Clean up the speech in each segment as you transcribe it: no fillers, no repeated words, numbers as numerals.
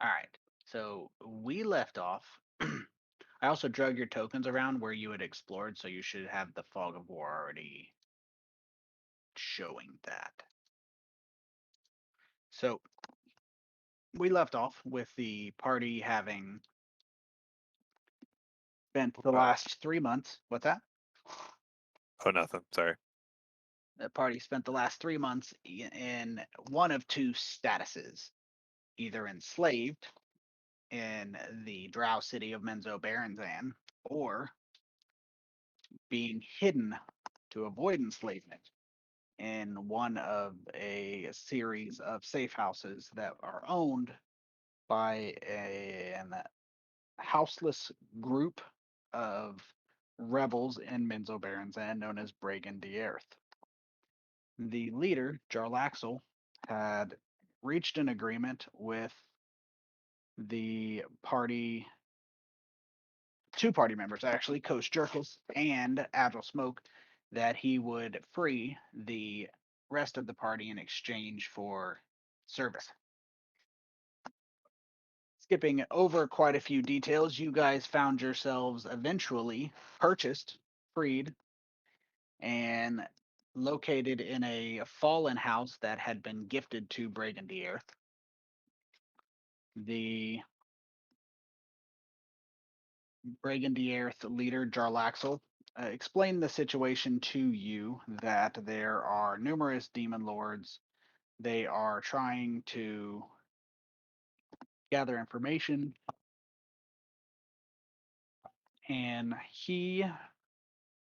All right. So we left off. I also drug your tokens around where you had explored, so you should have the fog of war already showing that. So we left off with the party having spent the last 3 months. What's that? Oh, nothing. Sorry. The party spent the last 3 months in one of two statuses, either enslaved in the drow city of Menzo Baranzan, or being hidden to avoid enslavement in one of a series of safe houses that are owned by an houseless group of rebels in Menzo Baranzan known as Bragan Dierth. The leader, Jaraxle, had reached an agreement with the party, two party members actually, Kosjurkis and Agile Smoke, that he would free the rest of the party in exchange for service. Skipping over quite a few details, you guys found yourselves eventually purchased, freed, and located in a fallen house that had been gifted to Bragan the Earth. The Bragan the Earth leader, Jarlaxle, explained the situation to you that there are numerous demon lords. They are trying to gather information, and he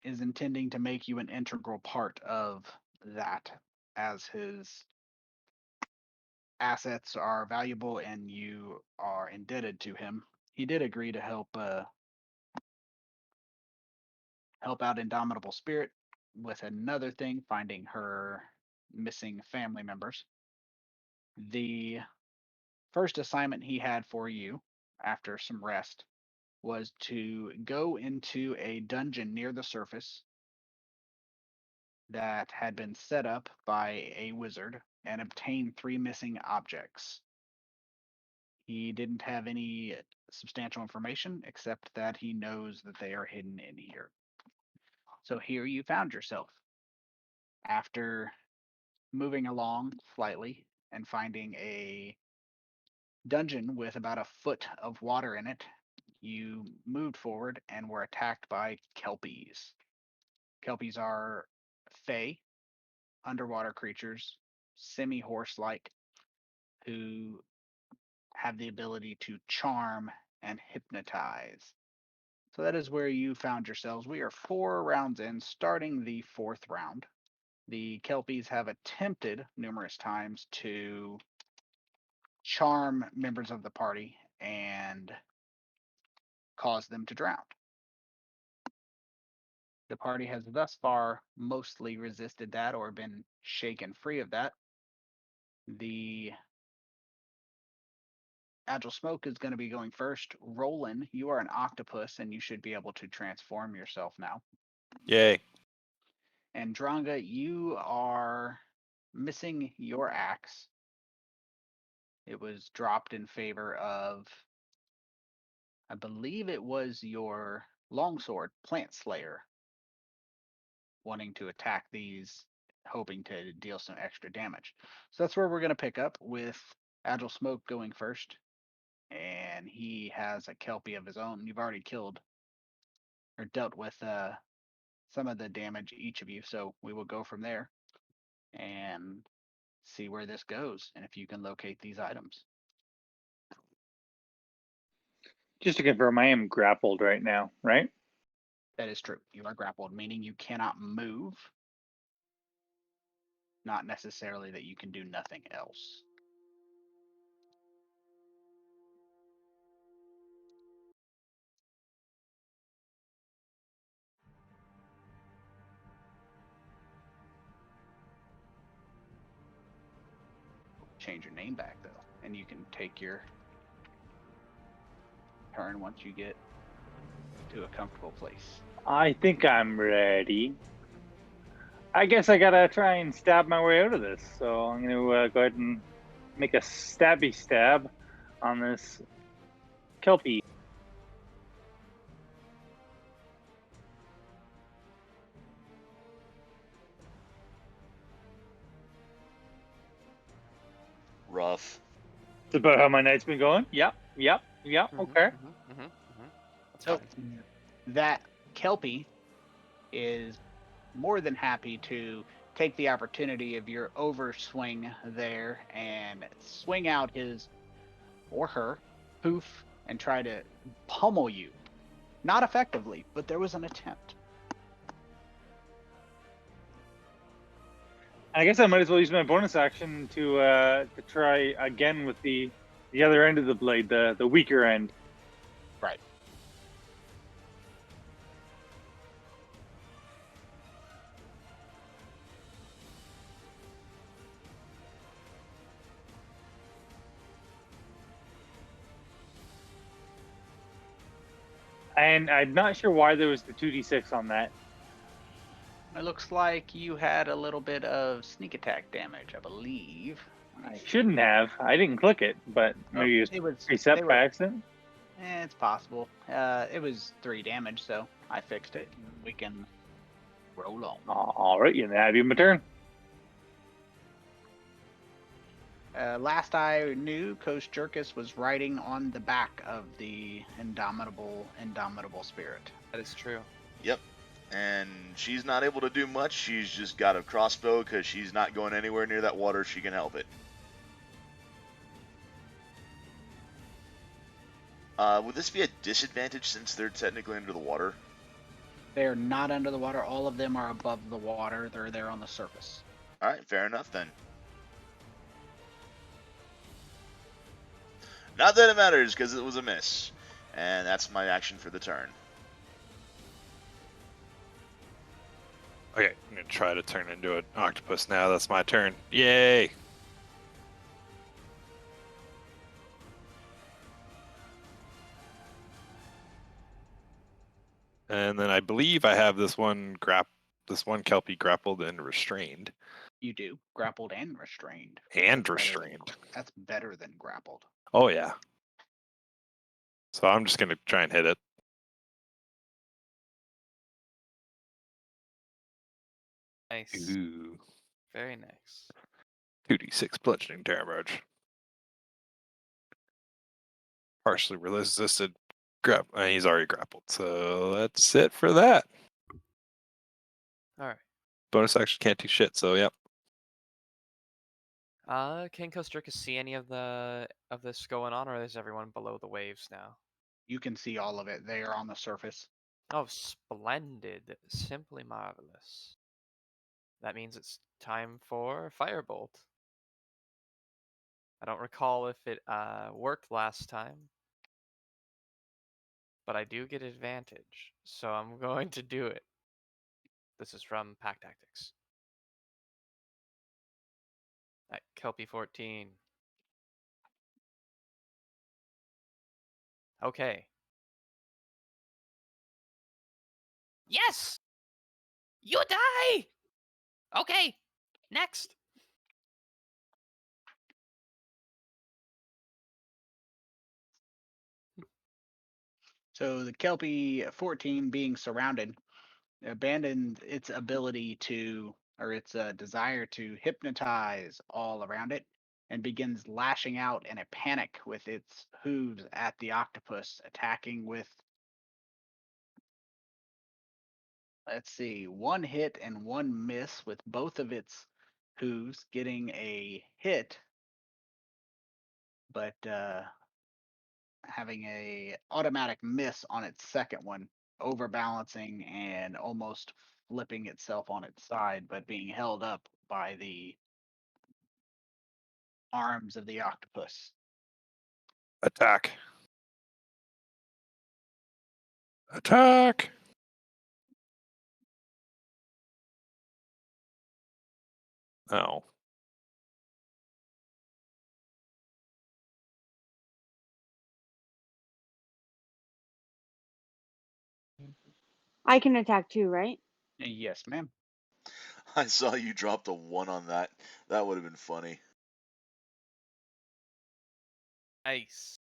is intending to make you an integral part of that, as his assets are valuable and you are indebted to him. He did agree to help out Indomitable Spirit with another thing, finding her missing family members. The first assignment he had for you after some rest was to go into a dungeon near the surface that had been set up by a wizard and obtain 3 missing objects. He didn't have any substantial information except that he knows that they are hidden in here. So here you found yourself after moving along slightly and finding a dungeon with about a foot of water in it. You moved forward and were attacked by kelpies. Kelpies are fey, underwater creatures, semi horse like, who have the ability to charm and hypnotize. So that is where you found yourselves. We are 4 rounds in, starting the 4th round. The Kelpies have attempted numerous times to charm members of the party and cause them to drown. The party has thus far mostly resisted that or been shaken free of that. The Agile Smoke is going to be going first. Rolen, you are an octopus and you should be able to transform yourself now. Yay. And Dronga, you are missing your axe. It was dropped in favor of, I believe it was your longsword, Plant Slayer, wanting to attack these, hoping to deal some extra damage. So that's where we're going to pick up with Agile Smoke going first. And he has a Kelpie of his own. You've already killed or dealt with some of the damage each of you. So we will go from there and see where this goes and if you can locate these items. Just to confirm, I am grappled right now, right? That is true. You are grappled, meaning you cannot move. Not necessarily that you can do nothing else. Change your name back though, and you can take your turn once you get to a comfortable place. I think I'm ready. I guess I gotta try and stab my way out of this. So I'm gonna go ahead and make a stabby stab on this kelpie. Rough. It's about how my night's been going. Yep. Okay. That's So fine. that Kelpie is more than happy to take the opportunity of your overswing there and swing out his or her hoof and try to pummel you. Not effectively, but there was an attempt. I guess I might as well use my bonus action to try again with the other end of the blade, the weaker end. Right. And I'm not sure why there was the 2d6 on that. It looks like you had a little bit of sneak attack damage, I believe. I shouldn't have. I didn't click it, but maybe it It was was preset they by were, accident. it's possible. It was 3 damage, so I fixed it. We can roll on. All right, you have you my turn. Last I knew, Kosjurkis was riding on the back of the Indomitable spirit. That is true. Yep. And she's not able to do much. She's just got a crossbow because she's not going anywhere near that water. She can help it. Would this be a disadvantage since they're technically under the water? They are not under the water. All of them are above the water. They're there on the surface. All right, fair enough then. Not that it matters because it was a miss. And that's my action for the turn. Okay, I'm gonna try to turn into an octopus now. That's my turn. Yay! And then I believe I have this one kelpie grappled and restrained. You do. Grappled and restrained. And Better than- restrained. That's better than grappled. Oh yeah. So I'm just gonna try and hit it. Nice. Ooh. Very nice. 2d6 bludgeoning damage. Partially resisted. He's already grappled, so that's it for that. All right. Bonus action can't do shit, so yep. Can Kosjurkis see any of this going on, or is everyone below the waves now? You can see all of it. They are on the surface. Oh, splendid! Simply marvelous. That means it's time for Firebolt. I don't recall if it worked last time, but I do get advantage, so I'm going to do it. This is from Pack Tactics. At Kelpie 14. Okay. Yes! You die! Okay, next. So the Kelpie 14 being surrounded abandoned its ability to, or its desire to hypnotize all around it and begins lashing out in a panic with its hooves at the octopus, attacking with, let's see, 1 hit and 1 miss with both of its hooves getting a hit, but having a automatic miss on its second one, overbalancing and almost flipping itself on its side, but being held up by the arms of the octopus. Attack. Attack! Oh. I can attack too, right? Yes, ma'am. I saw you dropped a 1 on that. That would have been funny. Nice.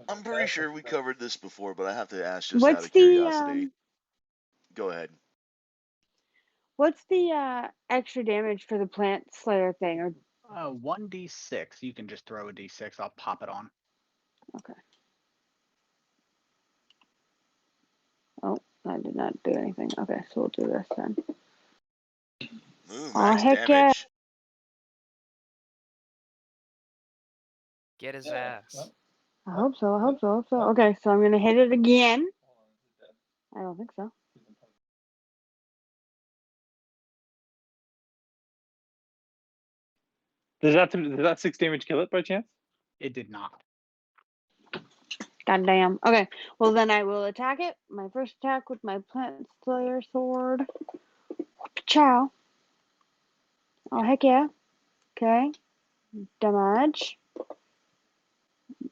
I'm pretty sure we covered this before, but I have to ask just out What's of curiosity. Go ahead. What's the extra damage for the plant slayer thing? Or 1d6. You can just throw a d6. I'll pop it on. okay. Oh, I did not do anything. Okay, so we'll do this then. Ooh, Aw, max heck yeah. damage. Get his ass. I hope so. I hope so. I hope so. Okay, so I'm gonna hit it again. I don't think so. Does that 6 damage kill it by chance? It did not. Goddamn. Okay, well then I will attack it. My first attack with my plant slayer sword. Ciao. Oh heck yeah. Okay. Damage.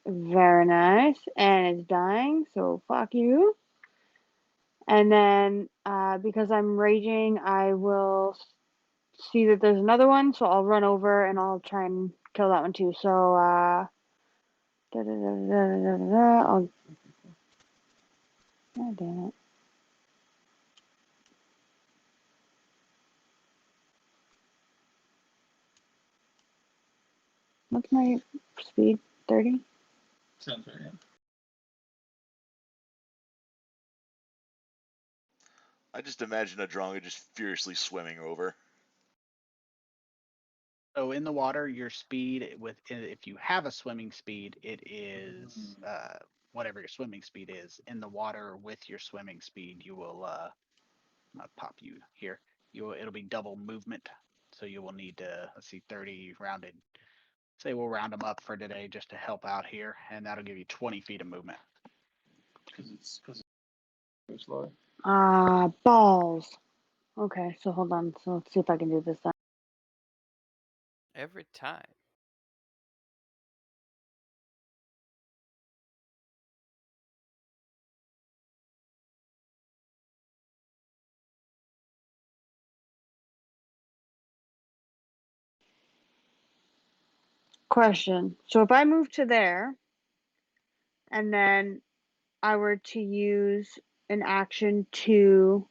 Very nice. And it's dying, so fuck you. And then because I'm raging, I will see that there's another one, so I'll run over and I'll try and kill that one too. So I'll God damn it. What's my speed? 30? Sounds right. Yeah. I just imagine a Dronga just furiously swimming over. So in the water, your speed if you have a swimming speed, it is whatever your swimming speed is. In the water with your swimming speed, you will I'll pop you here. It'll be double movement. So you will need to, let's see, 30 rounded. Say we'll round them up for today just to help out here, and that'll give you 20 feet of movement. Because it's slower. Balls. Okay, so hold on. So let's see if I can do this then. Every time. Question. So if I move to there, and then I were to use an action to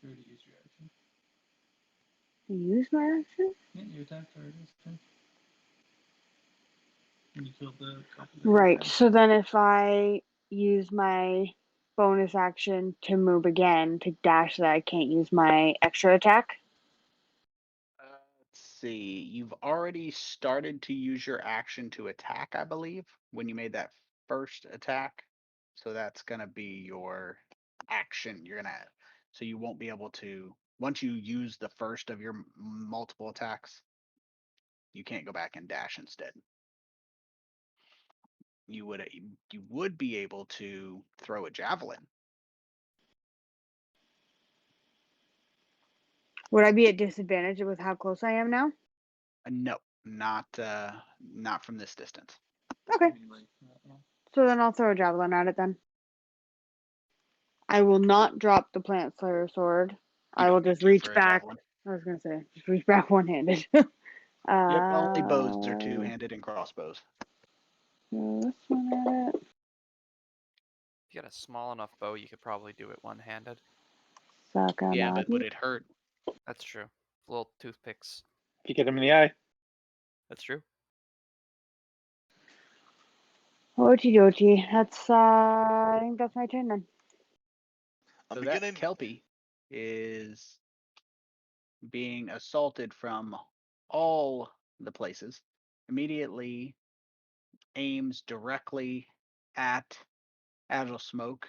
use my action? Yeah, you attacked already. You killed the couple. Right. So then if I use my bonus action to move again to dash that, I can't use my extra attack? Let's see. You've already started to use your action to attack, I believe, when you made that first attack. So that's gonna be your action. So you won't be able to, once you use the first of your multiple attacks, you can't go back and dash instead. You would be able to throw a javelin. Would I be at disadvantage with how close I am now? No, not from this distance. Okay. So then I'll throw a javelin at it then. I will not drop the plant slayer sword. You I will don't just need to reach for a back. javelin. I was gonna say, just reach back one-handed. Yep, only bows are two-handed and crossbows. This one at it. If you got a small enough bow, you could probably do it one-handed. Suck on Yeah, that. but would it hurt? That's true. Little toothpicks. If you get him in the eye. That's true. Okie dokie. That's I think that's my turn then. I'm So beginning. that kelpie is being assaulted from all the places. Immediately aims directly at Agile Smoke,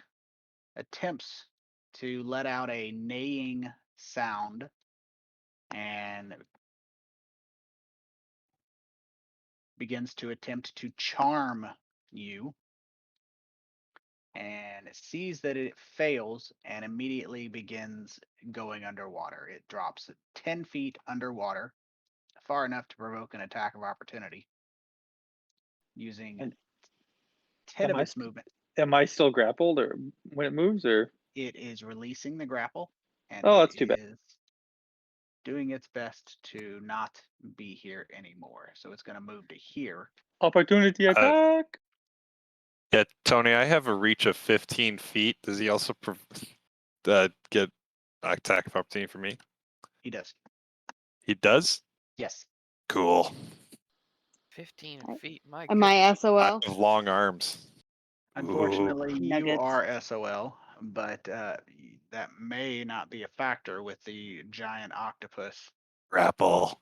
attempts to let out a neighing sound, and begins to attempt to charm you, and sees that it fails and immediately begins going underwater. It drops 10 feet underwater, far enough to provoke an attack of opportunity, using And 10 of am I its movement. Am I still grappled or when it moves or? It is releasing the grapple and Oh, it that's too bad. is doing its best to not be here anymore. So it's going to move to here. Opportunity attack. Yeah, Tony, I have a reach of 15 feet. Does he also get attack of opportunity for me? He does. He does? Yes. Cool. 15 I- feet. My Am goodness. I I SOL? have long arms. Ooh, Unfortunately, you Nuggets. are SOL, but that may not be a factor with the giant octopus. grapple.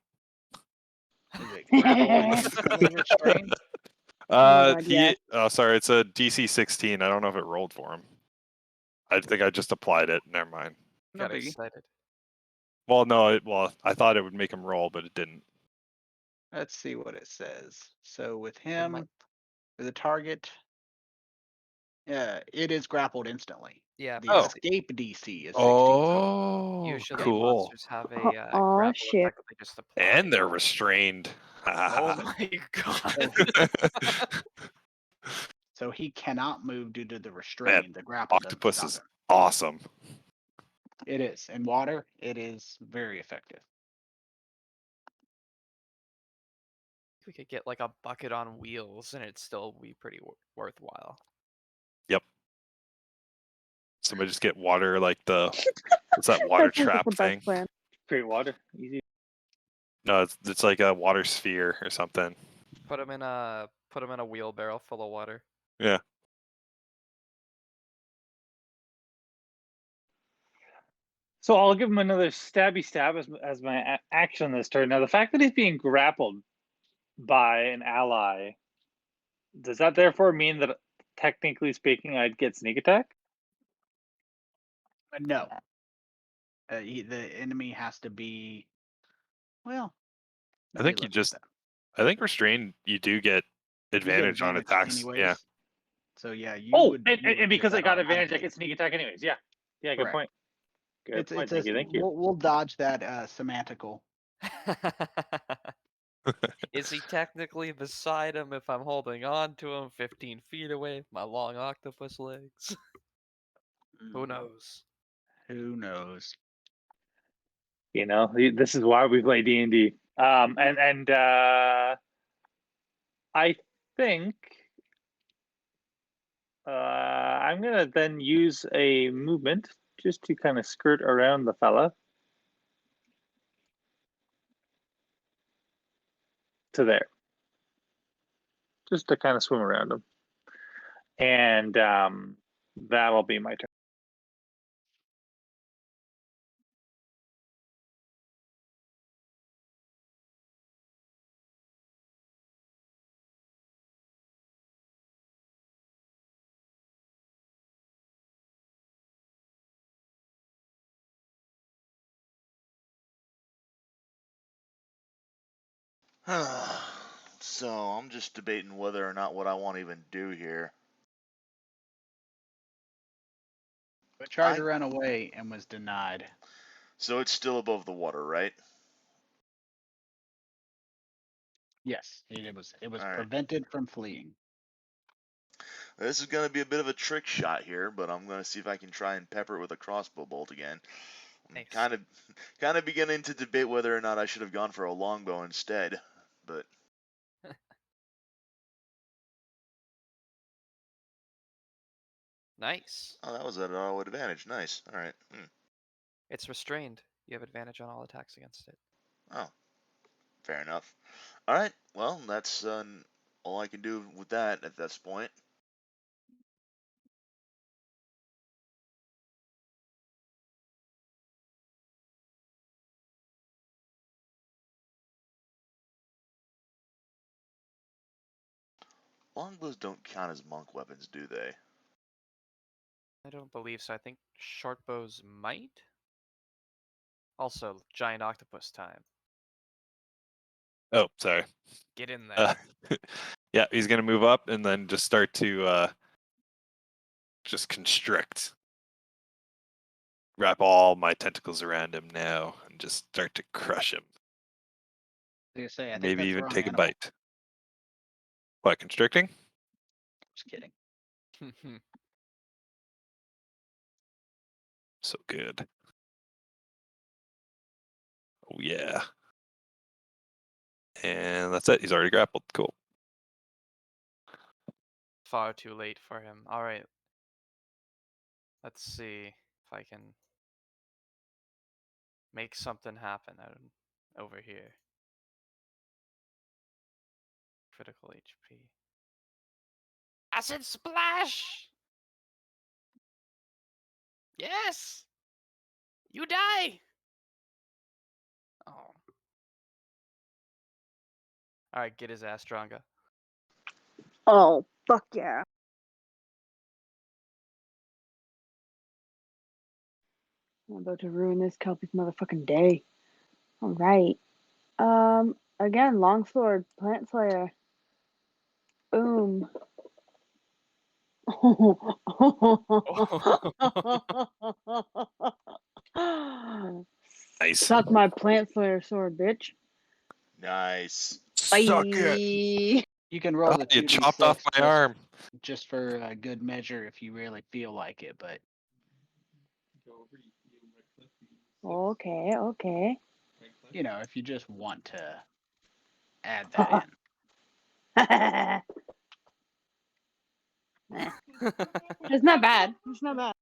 Is it grapple and instantly restrained? God, yes. Oh, sorry, it's a DC 16. I don't know if it rolled for him. I think I just applied it. Never mind. No Got biggie. excited. Well, no, I thought it would make him roll, but it didn't. Let's see what it says. So with might- him, for the target, it is grappled instantly. Yeah, The Oh. escape DC is 16. Oh, usually cool. monsters have a Aw, grapple shit. effect that they just apply. And they're restrained. Oh my god. So he cannot move due to the restraint. The grapple doesn't Octopus stop is him. awesome. It is. In water, it is very effective. We could get like a bucket on wheels and it'd still be pretty worthwhile. Somebody just get water like the what's that water That sounds like trap the best thing? plan. Great water. Easy. No, it's like a water sphere or something. Put them in a wheelbarrow full of water. Yeah. So I'll give him another stabby stab as my action this turn. Now, the fact that he's being grappled by an ally, does that therefore mean that, technically speaking, I'd get sneak attack? No. The enemy has to be. Well, I let me think you look at just that. I think restrained you do get You get advantage on attacks. anyways. Yeah. So yeah, you Oh, would. and, you would and get because I that got advantage, I automatically. get sneak attack anyways. Yeah. Yeah, good Correct. point. Good point. Thank you. Thank you. We'll dodge that semantical. Is he technically beside him if I'm holding on to him 15 feet away? My long octopus legs. Who knows? Who knows? You know, this is why we play D&D. And I think I'm gonna then use a movement just to kind of skirt around the fella to there, just to kind of swim around him, and that'll be my turn. So I'm just debating whether or not what I want to even do here. But tried to run away and was denied. So it's still above the water, right? Yes, it was. It was All right. prevented from fleeing. This is going to be a bit of a trick shot here, but I'm going to see if I can try and pepper it with a crossbow bolt again. I'm Nice. kind of beginning to debate whether or not I should have gone for a longbow instead, but Nice. oh, that was at auto advantage. Nice. All right. It's restrained. You have advantage on all attacks against it. Oh, fair enough. All right. Well, that's all I can do with that at this point. Longbows don't count as monk weapons, do they? I don't believe so. I think short bows might. Also, giant octopus time. Oh, sorry. Get in there. Yeah, he's gonna move up and then just start to just constrict. Wrap all my tentacles around him now and just start to crush him. I was gonna say, I think Maybe that's even the wrong take a animal. bite. What, constricting? Just kidding. So good. Oh yeah. And that's it. He's already grappled. Cool. Far too late for him. All right. Let's see if I can make something happen over here. Critical HP. Acid splash! Yes! You die! Oh. Alright, get his ass, Dronga. Oh, fuck yeah. I'm about to ruin this kelpie's motherfucking day. All right. Again, longsword, plant slayer. Boom. Nice. Suck my plant slayer sword, bitch. Nice. Suck it. Bye. You can roll Oh, the you 2d6 chopped off my arm. just for good measure if you really feel like it, but Okay, okay. you know, if you just want to add that in. It's not bad. It's not bad.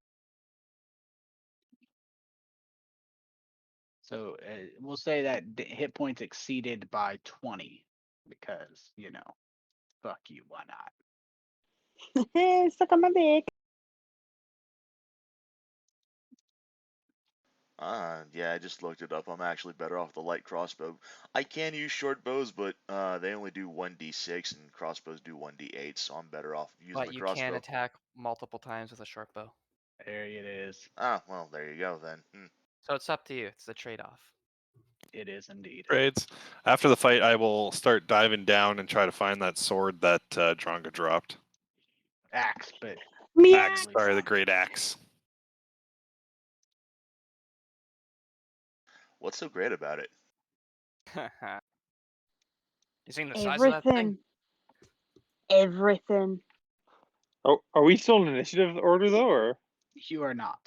So we'll say that hit points exceeded by 20 because, you know, fuck you, why not? Suck on my dick. Yeah, I just looked it up. I'm actually better off the light crossbow. I can use short bows, but they only do 1d6 and crossbows do 1d8, so I'm better off using But the you crossbow. can attack multiple times with a short bow. There it is. Ah, well, there you go then. So it's up to you. It's the trade-off. It is indeed. Trades. After the fight, I will start diving down and try to find that sword that Dronga dropped. Axe, but Axe. Sorry, the great axe. What's so great about it? You seen the size of that thing? Everything. Everything. Oh, are we still in initiative order though, or? you are not.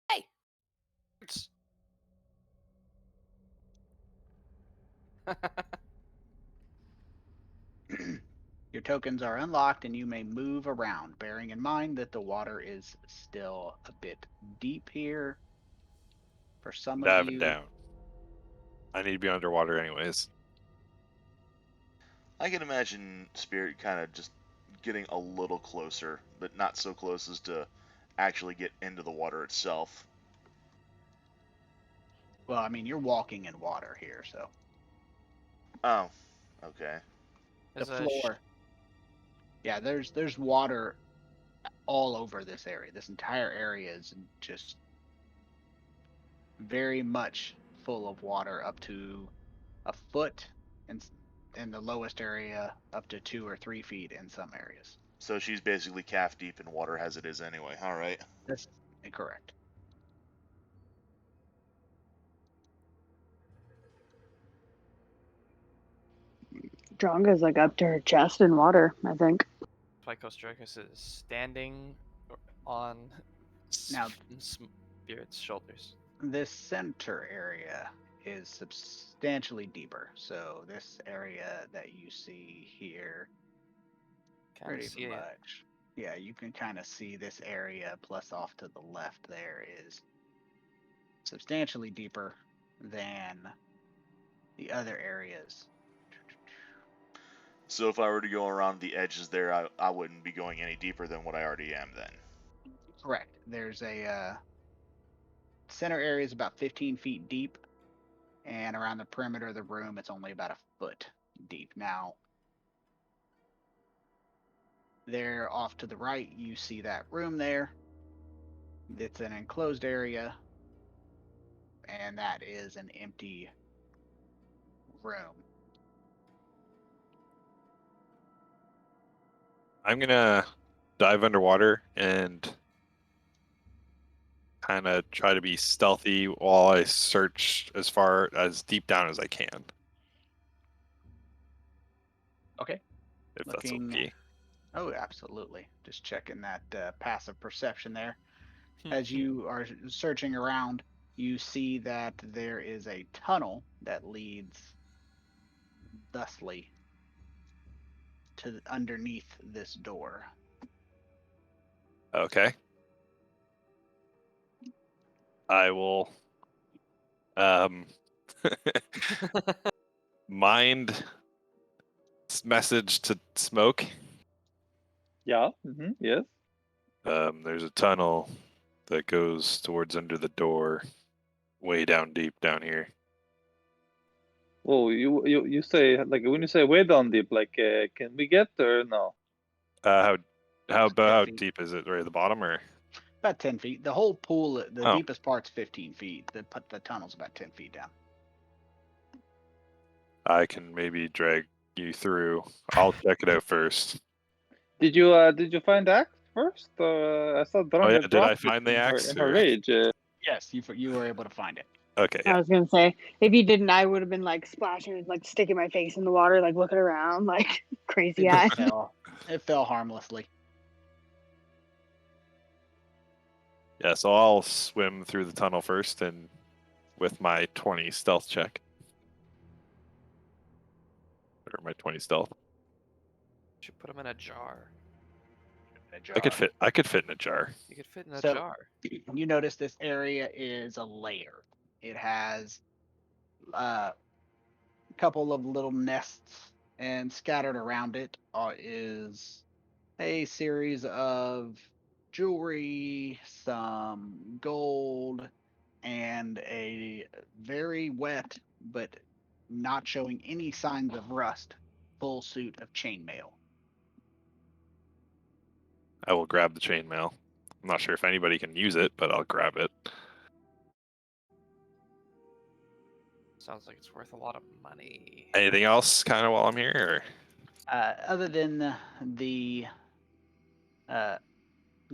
Hey! It's... Your tokens are unlocked and you may move around, bearing in mind that the water is still a bit deep here. For some of Diving you, down. I need to be underwater anyways. I can imagine Spirit kind of just getting a little closer, but not so close as to actually get into the water itself. well, I mean, you're walking in water here, so Oh, okay. the There's a floor. Yeah, there's water all over this area. This entire area is just very much full of water, up to a foot in the lowest area, up to 2 or 3 feet in some areas. So she's basically calf deep in water as it is anyway. All right. That's incorrect. Dronga's like up to her chest in water, I think. Kosjurkis is standing on Now- Spirit's shoulders. This center area is substantially deeper. So this area that you see here, Can't pretty see it. much. Yeah, you can kind of see this area, plus off to the left there is substantially deeper than the other areas. So if I were to go around the edges there, I wouldn't be going any deeper than what I already am then. Correct. There's a center area is about 15 feet deep, and around the perimeter of the room, it's only about a foot deep. Now, there off to the right, you see that room there. It's an enclosed area, and that is an empty room. I'm gonna dive underwater and kind of try to be stealthy while I search as far as deep down as I can. Okay. If Looking- that's okay. Oh, absolutely. Just checking that passive perception there. As you are searching around, you see that there is a tunnel that leads thusly to underneath this door. Okay. I will mind message to Smoke. Yeah. Yes. There's a tunnel that goes towards under the door, way down deep down here. Oh, you say, like, when you say way down deep, like, can we get there? Or no. How about 10 how feet. deep is it? Right at the bottom, or About 10 feet. The whole pool, the Oh. deepest part's 15 feet. The tunnel's about 10 feet down. I can maybe drag you through. I'll check it out first. Did you find axe first? I saw Dronga Oh yeah, did I dropped it find the in her, axe? in her or- rage. Yes, you were able to find it. Okay, I yeah. was gonna say, if you didn't, I would have been like splashing, like sticking my face in the water, like looking around, like crazy It eye. just fell. It fell harmlessly. Yeah, so I'll swim through the tunnel first, and with my 20 stealth check. Or my 20 stealth. Should put them in a jar. I could fit in a jar. You could fit in a So- jar. You notice this area is a lair. It has a couple of little nests, and scattered around it is a series of jewelry, some gold, and a very wet but not showing any signs of rust full suit of chainmail. I will grab the chainmail. I'm not sure if anybody can use it, but I'll grab it. Sounds like it's worth a lot of money. Anything else kind of while I'm here? Other than the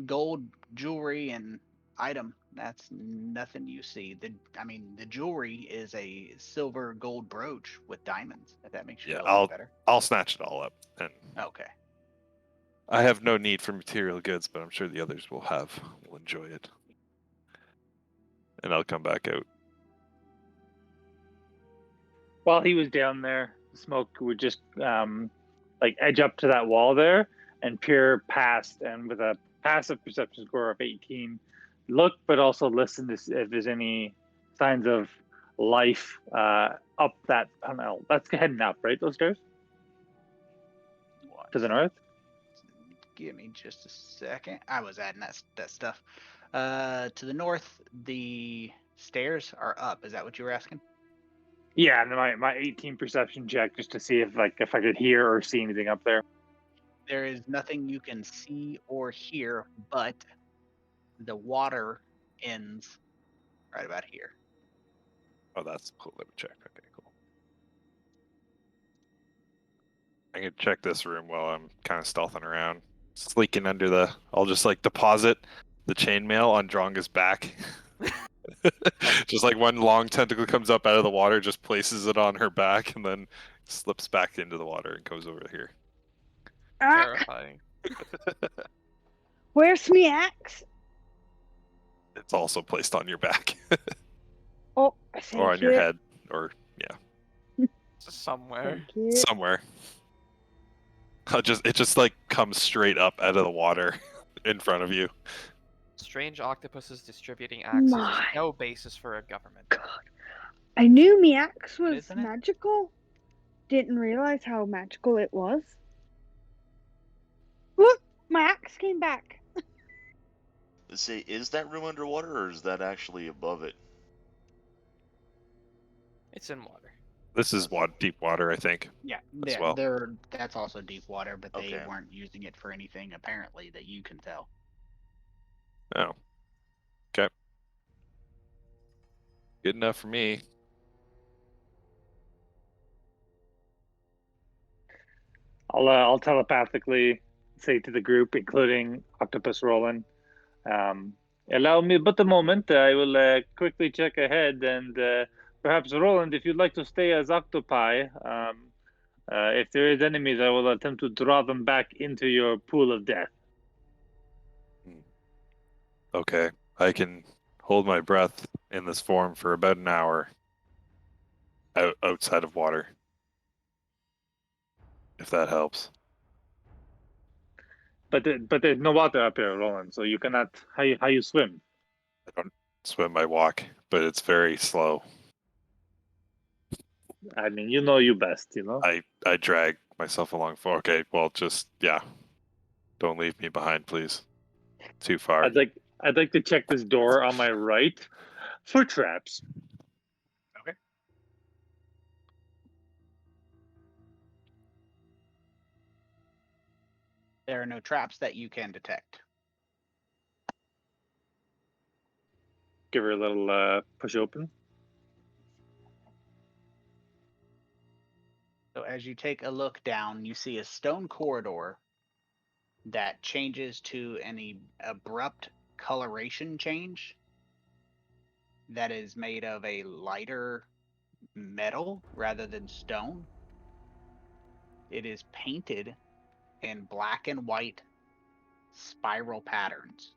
gold jewelry and item, that's nothing you see. The jewelry is a silver gold brooch with diamonds. If that makes you Yeah, feel any better. I'll snatch it all up. And Okay. I have no need for material goods, but I'm sure the others will enjoy it. And I'll come back out. While he was down there, Smoke would just like edge up to that wall there and peer past, and with a passive perception score of 18, look but also listen to if there's any signs of life up that tunnel. That's heading up, right? Those stairs to the north. Give me just a second. I was adding that stuff. To the north, the stairs are up. Is that what you were asking? Yeah, and my 18 perception check just to see if I could hear or see anything up there. There is nothing you can see or hear, but the water ends right about here. Oh, that's cool. Let me check. Okay, cool. I can check this room while I'm kind of stealthing around. Sneaking under I'll just like deposit the chainmail on Dronga's back. Just like one long tentacle comes up out of the water, just places it on her back, and then slips back into the water and goes over here. Ah, Terrifying. where's me axe? It's also placed on your back. Oh, Or on your head. Or, yeah. Somewhere. Thank you. Somewhere. It just like comes straight up out of the water in front of you. Strange octopuses distributing axes. My. No basis for a government. God, I knew me axe was Isn't it? magical. Didn't realize how magical it was. Look, my axe came back. Let's say, is that room underwater or is that actually above it? It's in water. This is deep water, I think. Yeah, As yeah, well. that's also deep water, but they Okay. weren't using it for anything apparently that you can tell. Oh. Okay. Good enough for me. I'll telepathically say to the group, including Octopus Rolen, allow me but a moment. I will quickly check ahead, and perhaps Roland, if you'd like to stay as octopi, if there is enemies, I will attempt to draw them back into your pool of death. Okay. I can hold my breath in this form for about an hour outside of water. If that helps. But there's no water up here, Roland. So you cannot. How you swim? I don't swim, I walk, but it's very slow. I mean, you know you best. You know. I drag myself along for. Okay, well, just yeah. Don't leave me behind, please. Too far. I'd like to check this door on my right for traps. Okay. There are no traps that you can detect. Give her a little push open. So as you take a look down, you see a stone corridor that changes to an abrupt coloration change that is made of a lighter metal rather than stone. It is painted in black and white spiral patterns.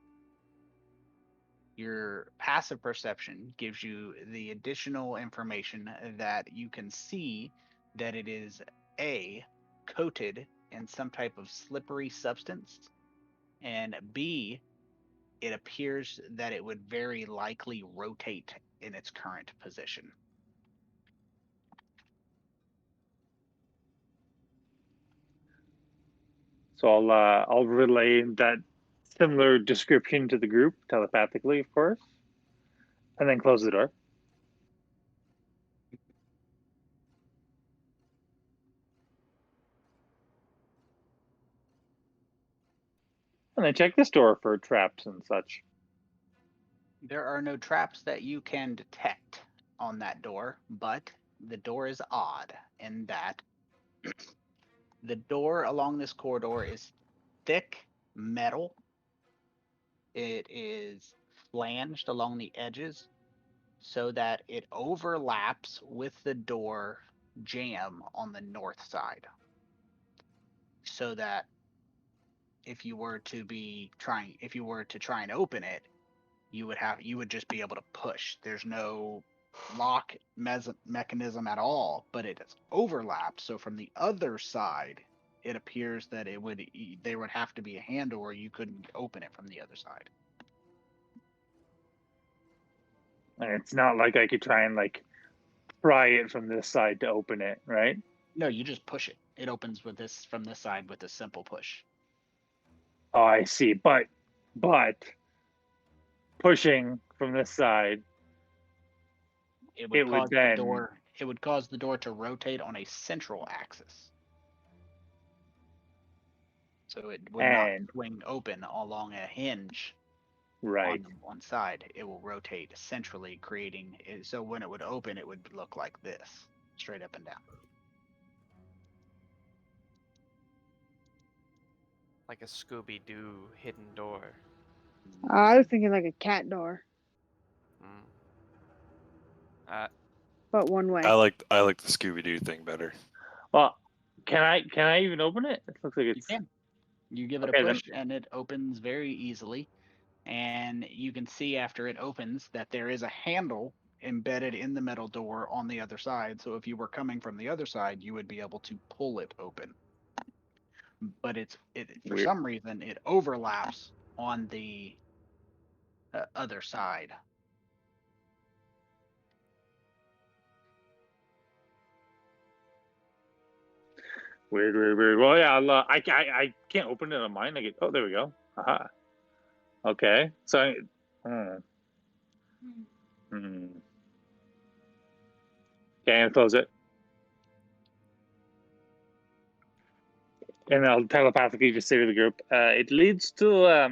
Your passive perception gives you the additional information that you can see that it is A, coated in some type of slippery substance, and B, it appears that it would very likely rotate in its current position. So I'll relay that similar description to the group telepathically, of course, and then close the door. And then check this door for traps and such. There are no traps that you can detect on that door, but the door is odd in that the door along this corridor is thick metal. It is flanged along the edges so that it overlaps with the door jamb on the north side. So that if you were to try and open it, you would just be able to push. There's no lock mechanism at all, but it is overlapped. So from the other side, it appears that there would have to be a handle, or you couldn't open it from the other side. And it's not like I could try and pry it from this side to open it, right? No, you just push it. It opens from this side with a simple push. Oh, I see. But pushing from this side, It would it would cause then the door to rotate on a central axis. So it would not swing open along a hinge right. on one side. It will rotate centrally, creating so when it would open, it would look like this, straight up and down. Like a Scooby-Doo hidden door. I was thinking like a cat door, but one way. I like the Scooby-Doo thing better. Well, can I even open it? It looks like it's. You can. You give it Okay, a push, and it opens very easily. And you can see after it opens that there is a handle embedded in the metal door on the other side. So if you were coming from the other side, you would be able to pull it open. But for Weird. some reason it overlaps on the other side. Weird. Well, yeah, I can't open it on mine. Oh, there we go. Aha. Okay. So. Okay, and close it. And I'll telepathically just say to the group, it leads to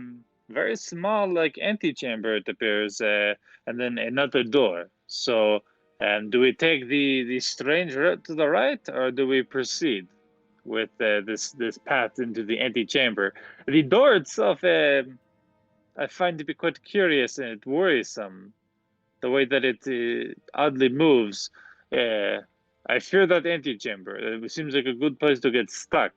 very small antechamber, it appears, and then another door. So do we take the strange route to the right, or do we proceed with this path into the antechamber? The door itself, I find to be quite curious and worrisome. The way that it oddly moves. I fear that antechamber. It seems like a good place to get stuck.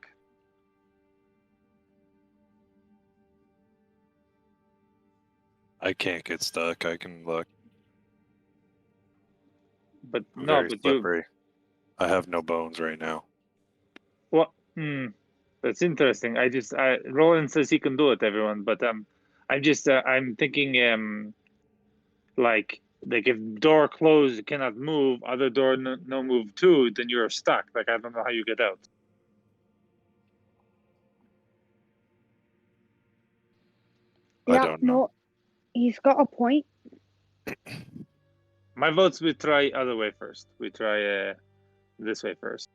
I can't get stuck. I can look. But I'm no, very but you. slippery. I have no bones right now. What? That's interesting. Rolen says he can do it, everyone. But I'm thinking like if door closed, you cannot move. Other door no move too, then you're stuck. Like I don't know how you get out. I Yeah, don't know. no, he's got a point. My votes we try other way first. We try this way first.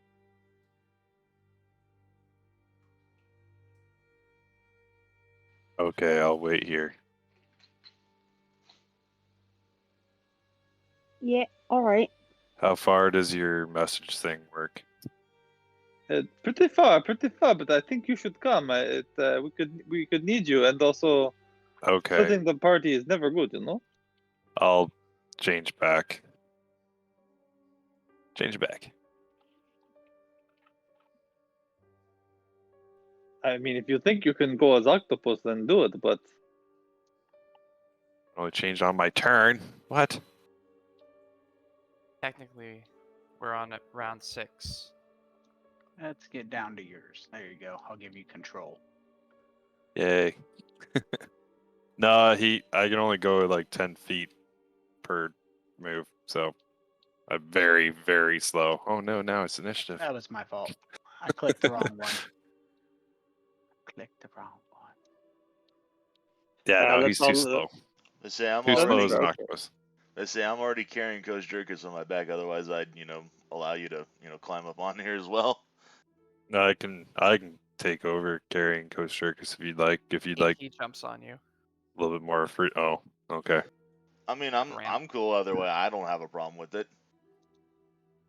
Okay, I'll wait here. Yeah, all right. How far does your message thing work? Pretty far. But I think you should come. We could need you, and also Okay, splitting the party is never good, you know. I'll change back. Change back. I mean, if you think you can go as octopus, then do it. But Only changed on my turn. What? Technically, we're on at round 6. Let's get down to yours. There you go. I'll give you control. Yay. No, I can only go like 10 feet per move, so I'm very, very slow. Oh no, now it's initiative. That was my fault. I clicked the wrong one. Clicked the wrong one. Yeah, no, let's he's too all- slow. Let's say I'm Too slow already. as an Okay. octopus. Let's say I'm already carrying Kosjurkis on my back. Otherwise, I'd allow you to climb up on here as well. No, I can take over carrying Kosjurkis if you'd like. If you'd like He jumps on you. a little bit more free. Oh, okay. I mean, I'm Ramp. cool either way. I don't have a problem with it.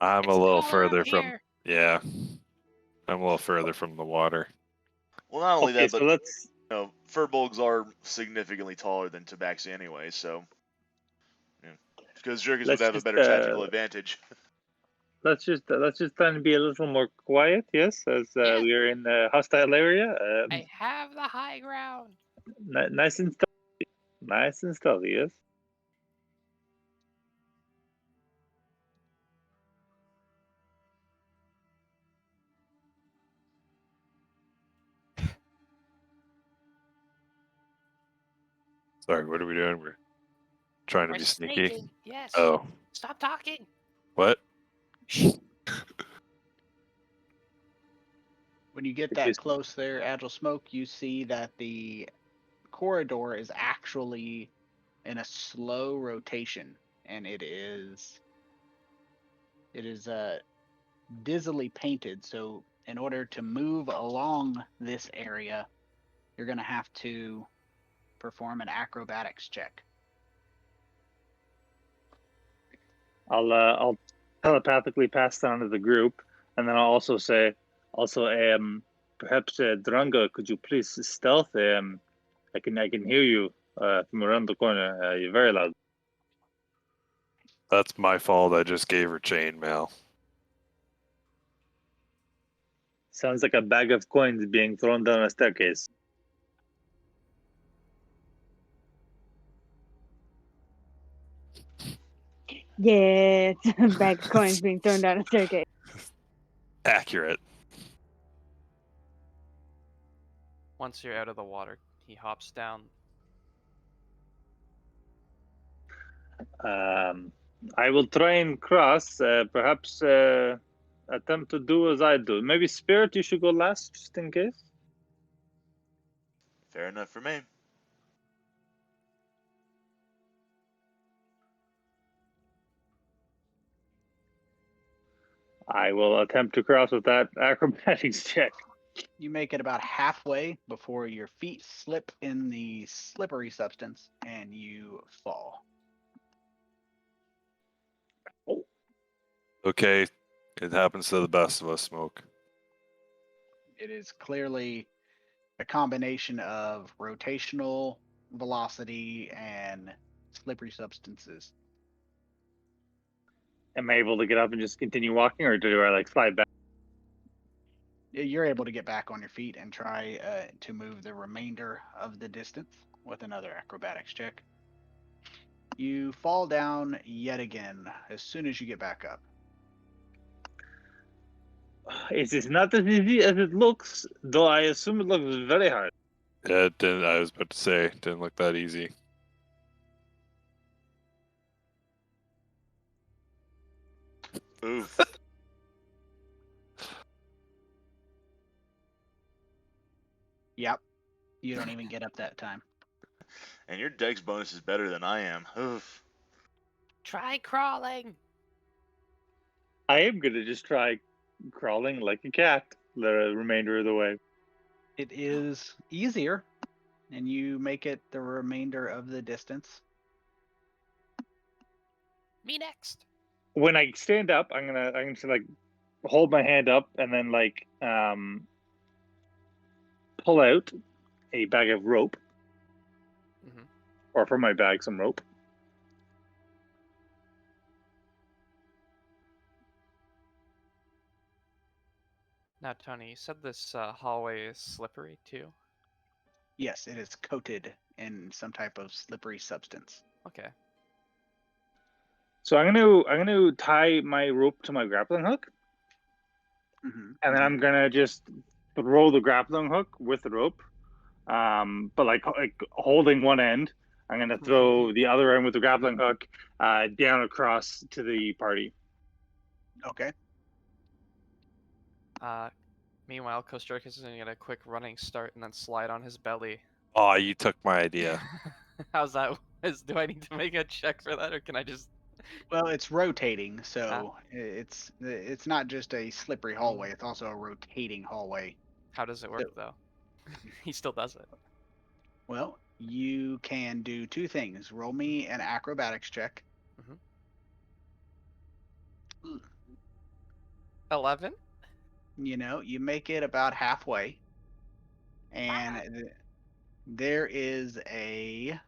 I'm It's a little cold further out from. here. Yeah, I'm a little further from the water. Well, not only Okay, that, but so let's Firbolgs are significantly taller than Tabaxi anyway, so Kosjurkis would let's have a just better tactical advantage. let's just try and be a little more quiet. Yes, as Yeah. we are in a hostile area. I have the high ground. Nice and stealthy. Nice and stealthy. Yes. Sorry, what are we doing? We're trying to We're be sneaky. sneaking. Yes. Oh, Stop talking. what? When you get It that is- close there, Agile Smoke, you see that the corridor is actually in a slow rotation, and it is dizzily painted. So in order to move along this area, you're going to have to perform an acrobatics check. I'll telepathically pass down to the group, and then I'll also say, perhaps Dronga, could you please stealth? I can hear you from around the corner. You're very loud. That's my fault. I just gave her chainmail. Sounds like a bag of coins being thrown down a staircase. Yeah, it's a bag of coins being thrown down a staircase. Accurate. Once you're out of the water, he hops down. I will try and cross. Perhaps attempt to do as I do. Maybe Spirit, you should go last, just in case. Fair enough for me. I will attempt to cross with that acrobatics check. You make it about halfway before your feet slip in the slippery substance and you fall. Okay, it happens to the best of us, Smoke. It is clearly a combination of rotational velocity and slippery substances. Am I able to get up and just continue walking, or do I slide back? You're able to get back on your feet and try to move the remainder of the distance with another acrobatics check. You fall down yet again as soon as you get back up. It is not as easy as it looks, though I assume it looks very hard. Yeah, it didn't, I was about to say, it didn't look that easy. Oof. Yep. You don't even get up that time. And your dex bonus is better than I am. Oof. Try crawling. I am gonna just try crawling like a cat the remainder of the way. It is easier, and you make it the remainder of the distance. Me next. When I stand up, I'm gonna like hold my hand up and then like pull out a bag of rope, Mhm. or from my bag some rope. Now, Tony, you said this hallway is slippery too. Yes, it is coated in some type of slippery substance. Okay. So I'm gonna tie my rope to my grappling hook, Mm-hmm. and then I'm gonna just throw the grappling hook with the rope, but like holding one end. I'm gonna throw the other end with the grappling hook down across to the party. Okay. Meanwhile, Kosjurkis is gonna get a quick running start and then slide on his belly. Oh, you took my idea. How's that? Do I need to make a check for that, or can I just? Well, it's rotating, so it's not just a slippery hallway. It's also a rotating hallway. How does it work though? He still does it. Well, you can do two things. Roll me an acrobatics check. 11. You know, you make it about halfway, and there is a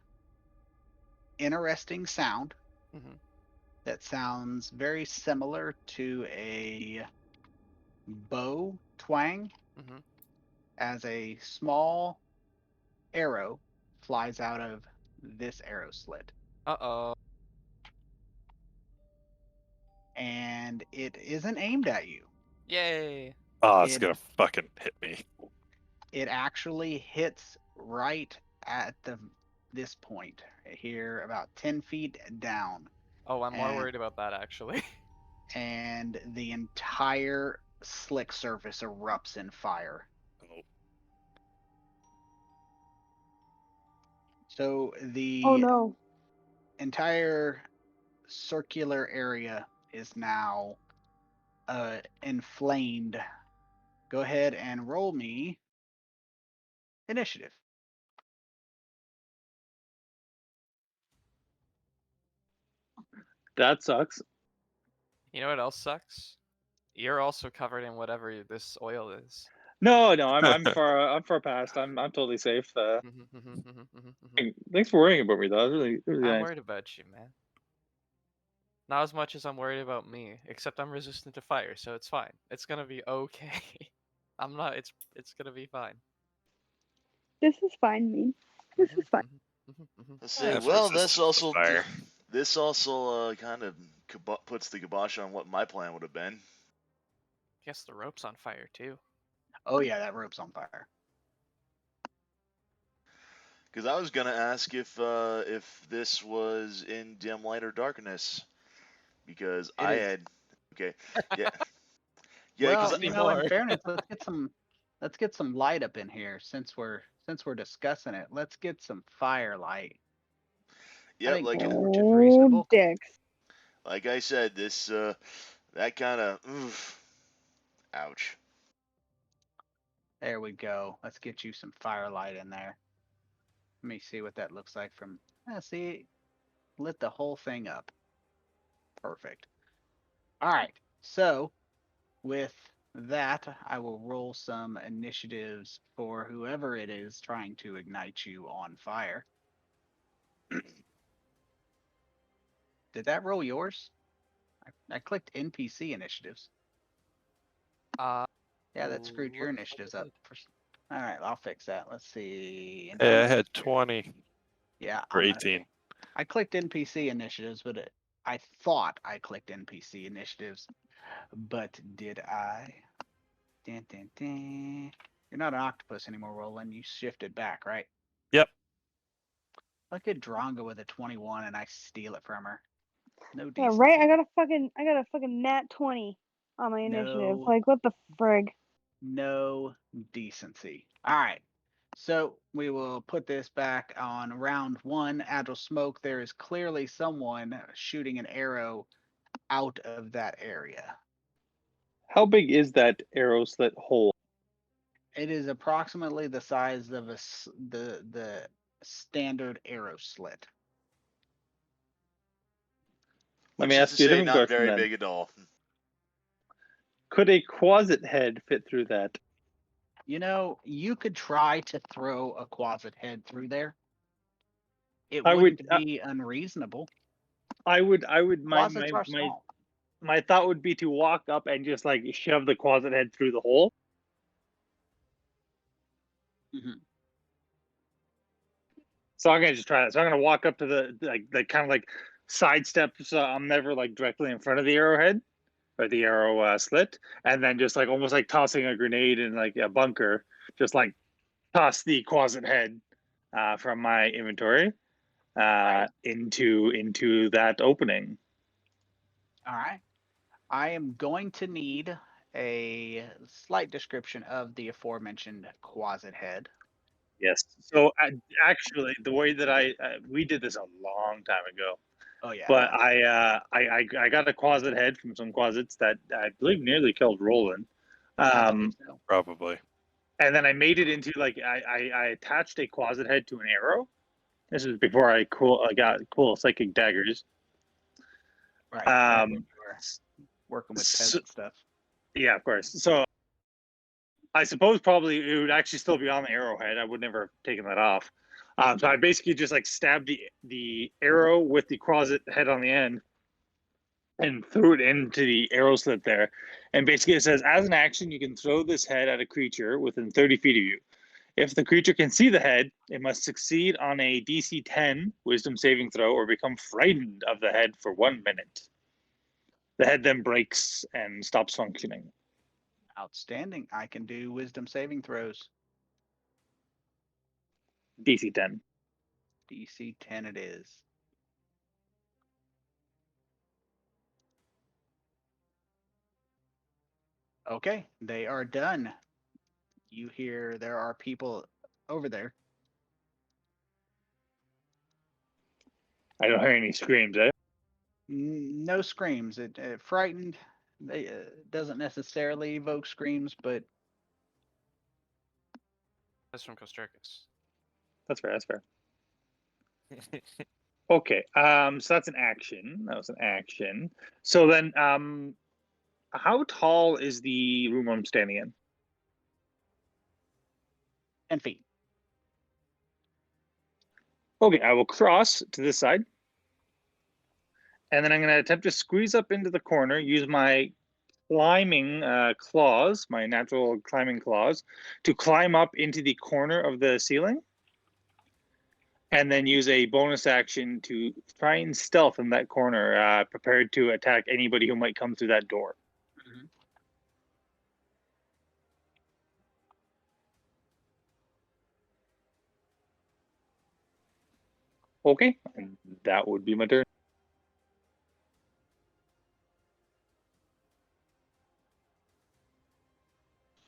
interesting sound Mhm. that sounds very similar to a bow twang Mhm. as a small arrow flies out of this arrow slit. Uh-oh. And it isn't aimed at you. Yay. Oh, it's It- gonna fucking hit me. It actually hits right at this point here, about 10 feet down. Oh, I'm more And- worried about that actually. And the entire slick surface erupts in fire. Oh. So the Oh no. entire circular area is now inflamed. Go ahead and roll me initiative. That sucks. You know what else sucks? You're also covered in whatever this oil is. No, I'm far past. I'm totally safe. Thanks for worrying about me, though. Really I'm nice. worried about you, man. Not as much as I'm worried about me, except I'm resistant to fire, so it's fine. It's gonna be okay. I'm not. It's gonna be fine. This is fine, me. This is fine. Let's say, That's well, resistant to fire. this also kind of puts the kibosh on what my plan would have been. Guess the rope's on fire too. Oh yeah, that rope's on fire. Because I was gonna ask if this was in dim light or darkness, because It I is. had yeah yeah Well, because you know, in fairness, let's get some light up in here since we're discussing it. Let's get some firelight. yeah think like torch is Oh, reasonable. dicks. like I said, this that kind of ouch. There we go. Let's get you some firelight in there. Let me see what that looks like from. See, lit the whole thing up. Perfect. All right. So, with that, I will roll some initiatives for whoever it is trying to ignite you on fire. Did that roll yours? I clicked NPC initiatives. Yeah, that screwed your Looks like initiatives it up. did. All right, I'll fix that. Let's see. Yeah, I Indomitable. had 20 Yeah, or 18. I clicked NPC initiatives, but I thought I clicked NPC initiatives, but did I? Dun, dun, dun. You're not an octopus anymore, Roland. You shifted back, right? Yep. Look at Dronga with a 21, and I steal it from her. No Yeah, decency. right. I got a fucking nat 20 on my initiative. No. Like, what the frig? No decency. All right. So we will put this back on round 1. Agile smoke. There is clearly someone shooting an arrow out of that area. How big is that arrow slit hole? It is approximately the size of the standard arrow slit. Let Which me is ask to you a say, different not question very then. big at all. Could a quasit head fit through that? You know, you could try to throw a quasit head through there. It I would- wouldn't be unreasonable. I would. Quasits are small. My thought would be to walk up and just like shove the quasit head through the hole. Mhm. So I'm gonna just try that. So I'm gonna walk up to the like kind of like sidestep, so I'm never like directly in front of the arrowhead or the arrow slit, and then just like almost like tossing a grenade in like a bunker, just like toss the quasit head from my inventory Right. into that opening. All right. I am going to need a slight description of the aforementioned quasit head. Yes. So actually, the way that we did this a long time ago, Oh yeah. but I got a quasit head from some quasits that I believe nearly killed Rolen. I believe so. Probably. And then I made it into like I attached a quasit head to an arrow. This was before I got cool psychic daggers. Right. Back when Um, you were working with so- peasant stuff. yeah, of course. So I suppose probably it would actually still be on the arrowhead. I would never have taken that off. So I basically just like stabbed the arrow with the quasit head on the end and threw it into the arrow slit there. And basically it says, as an action, you can throw this head at a creature within 30 feet of you. If the creature can see the head, it must succeed on a DC 10 wisdom saving throw or become frightened of the head for 1 minute. The head then breaks and stops functioning. Outstanding. I can do wisdom saving throws. DC 10. DC 10 it is. Okay, they are done. You hear there are people over there. I don't hear any screams, eh? No screams. It frightened. They doesn't necessarily evoke screams, but That's from Kosjurkis. That's fair. That's fair. Okay. So that's an action. That was an action. So then, how tall is the room I'm standing in? 10 feet. Okay, I will cross to this side. And then I'm going to attempt to squeeze up into the corner, use my climbing claws, my natural climbing claws, to climb up into the corner of the ceiling. And then use a bonus action to try and stealth in that corner, prepared to attack anybody who might come through that door. Mhm. Okay, and that would be my turn.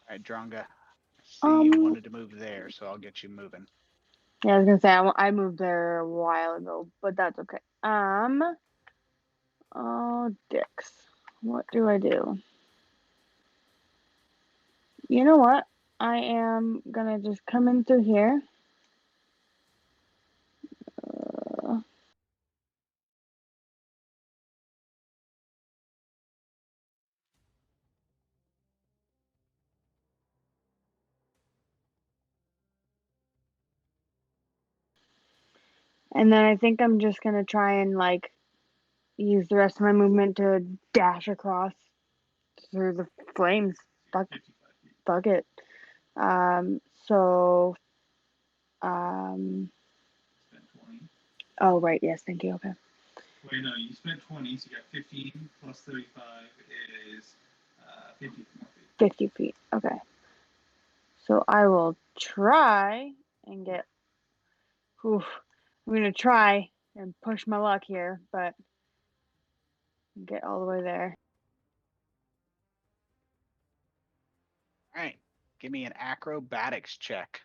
All right, Dronga. See, you Um, wanted to move there, so I'll get you moving. Yeah, I was gonna say I moved there a while ago, but that's okay. Oh, dicks. What do I do? You know what? I am gonna just come in through here. Uh, and then I think I'm just gonna try and like use the rest of my movement to dash across through the flames. Fuck it. So, Oh, right. Yes, thank you. Okay. Wait, no, you spent 20, so you got 15 plus 35 is 50 more feet. 50 feet. Okay. So I will try and get. Oof, I'm gonna try and push my luck here, but get all the way there. All right. Give me an acrobatics check.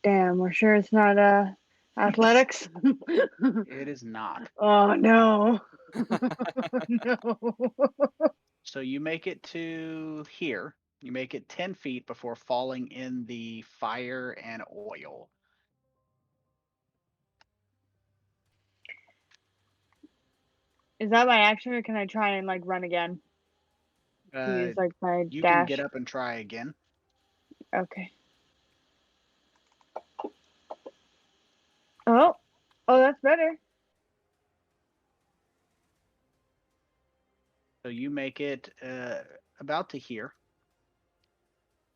Damn, we're sure it's not athletics. It is not. Oh no. No. So you make it to here. You make it 10 feet before falling in the fire and oil. Is that my action, or can I try and like run again to Uh, use like my you can dash? get up and try again. Okay. Oh, that's better. So you make it about to here.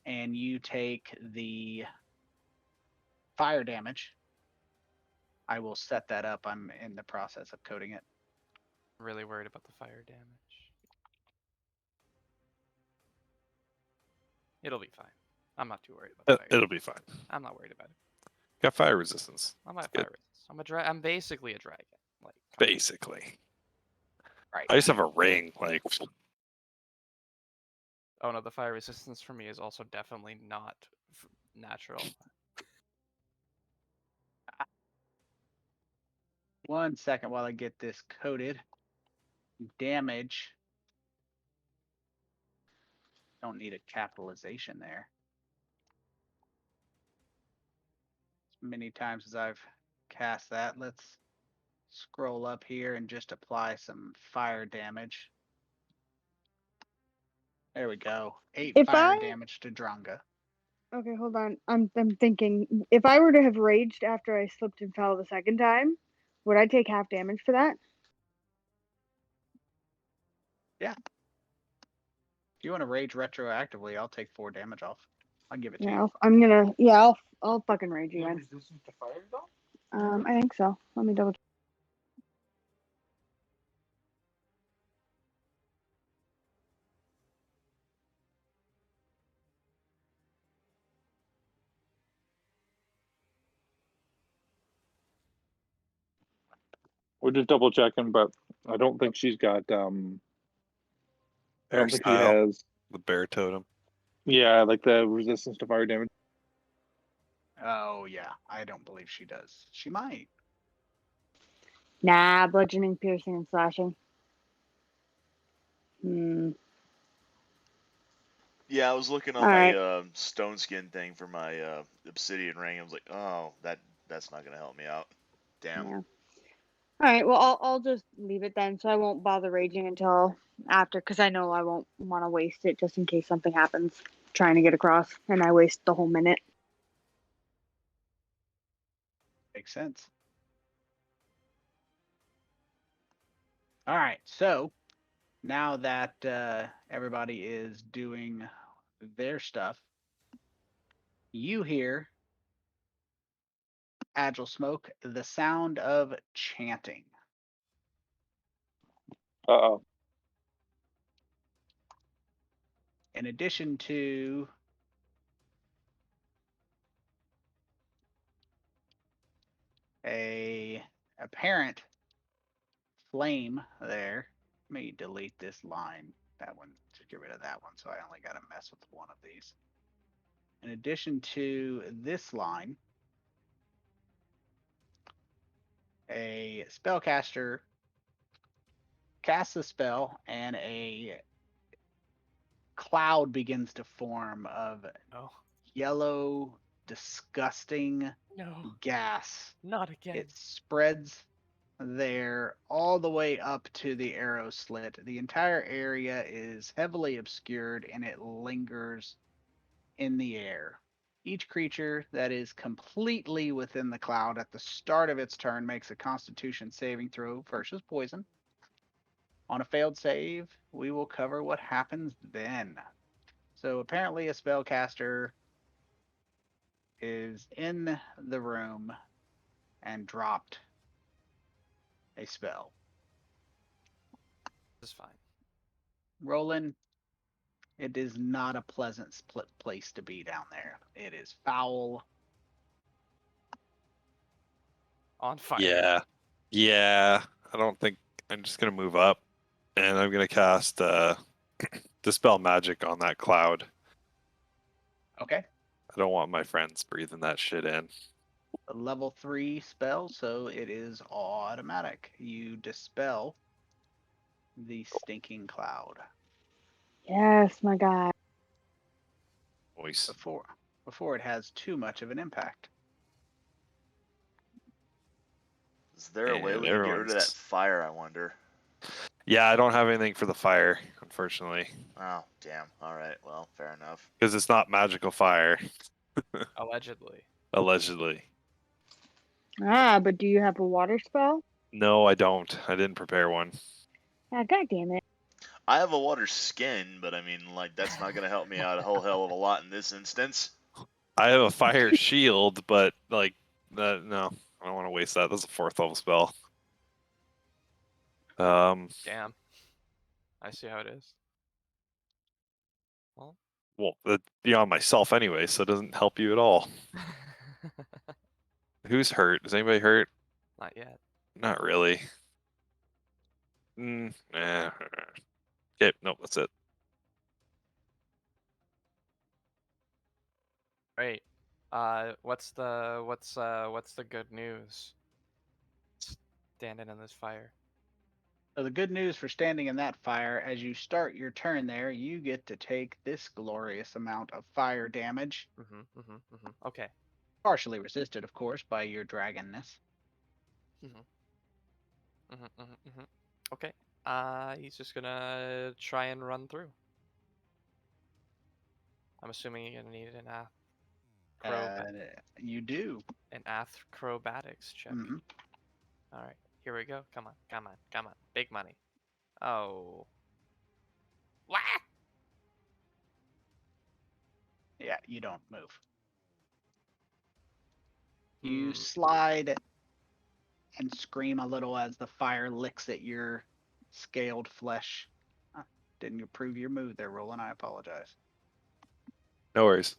And you take the fire damage. I will set that up. I'm in the process of coding it. Really worried about the fire damage. It'll be fine. I'm not too worried about fire. It'll be fine. I'm not worried about it. Got fire resistance. I'm not Good. fire resist. I'm basically a dragon. Like Basically. Right. I just have a ring. Like, oh no, the fire resistance for me is also definitely not natural. 1 second while I get this coded. Damage. Don't need a capitalization there. As many times as I've cast that, let's scroll up here and just apply some fire damage. There we go. 8 If fire damage to Dronga. Okay, hold on. I'm thinking, if I were to have raged after I slipped and fell the second time, would I take half damage for that? Yeah. If you want to rage retroactively, I'll take 4 damage off. I'll give it to you. Yeah, I'll fucking rage You have again. resistance to fire, though? I think so. Let me double check. We're just double checking, but I don't think she's got. I don't think she hairstyle, has. the bear totem. Yeah, like the resistance to fire damage. Oh, yeah. I don't believe she does. She might. Nah, bludgeoning, piercing, and slashing. Yeah, I was looking on All my right. stone skin thing for my obsidian ring. I was like, oh, that's not gonna help me out. Damn. Yeah. All right. Well, I'll just leave it then, so I won't bother raging until after, because I know I won't want to waste it just in case something happens trying to get across, and I waste the whole minute. Makes sense. All right. So now that everybody is doing their stuff, you hear, Agile Smoke, the sound of chanting. Uh-oh. In addition to a apparent flame there. Let me delete this line. That one, to get rid of that one, so I only got to mess with one of these. In addition to this line, a spellcaster casts a spell and a cloud begins to form of No. yellow, disgusting No. gas. Not again. It spreads there all the way up to the arrow slit. The entire area is heavily obscured and it lingers in the air. Each creature that is completely within the cloud at the start of its turn makes a Constitution saving throw versus poison. On a failed save, we will cover what happens then. So apparently a spellcaster is in the room and dropped a spell. This is fine. Rolen, it is not a pleasant place to be down there. It is foul. On fire. Yeah. Yeah. I don't think I'm just gonna move up and I'm gonna cast Dispel Magic on that cloud. Okay. I don't want my friends breathing that shit in. A level 3 spell, so it is automatic. You dispel the stinking cloud Yes, my God. Voice. before it has too much of an impact. Is there a way And we can get rid of that everyone's- fire, I wonder? Yeah, I don't have anything for the fire, unfortunately. Oh, damn. Alright, well, fair enough. Because it's not magical fire, Allegedly. allegedly. Ah, but do you have a water spell? No, I don't. I didn't prepare one. Ah, God damn it. I have a water skin, but I mean, like, that's not gonna help me out a whole hell of a lot in this instance. I have a fire shield, but like, no, I don't want to waste that. That's a 4th level spell. Damn. I see how it is. Well, Well, beyond myself anyway, so it doesn't help you at all. Who's hurt? Is anybody hurt? not yet. Not really. Okay, nope, that's it. Great. What's the good news? Standing in this fire. So the good news for standing in that fire, as you start your turn there, you get to take this glorious amount of fire damage, Okay. partially resisted, of course, by your dragonness. Okay. He's just gonna try and run through. I'm assuming you're gonna need You do. an acrobatics check. Mhm. All right, here we go. Come on. Big money. Oh. What? Yeah, you don't move. You slide and scream a little as the fire licks at your scaled flesh. Didn't approve your move there, Roland. I apologize. No worries.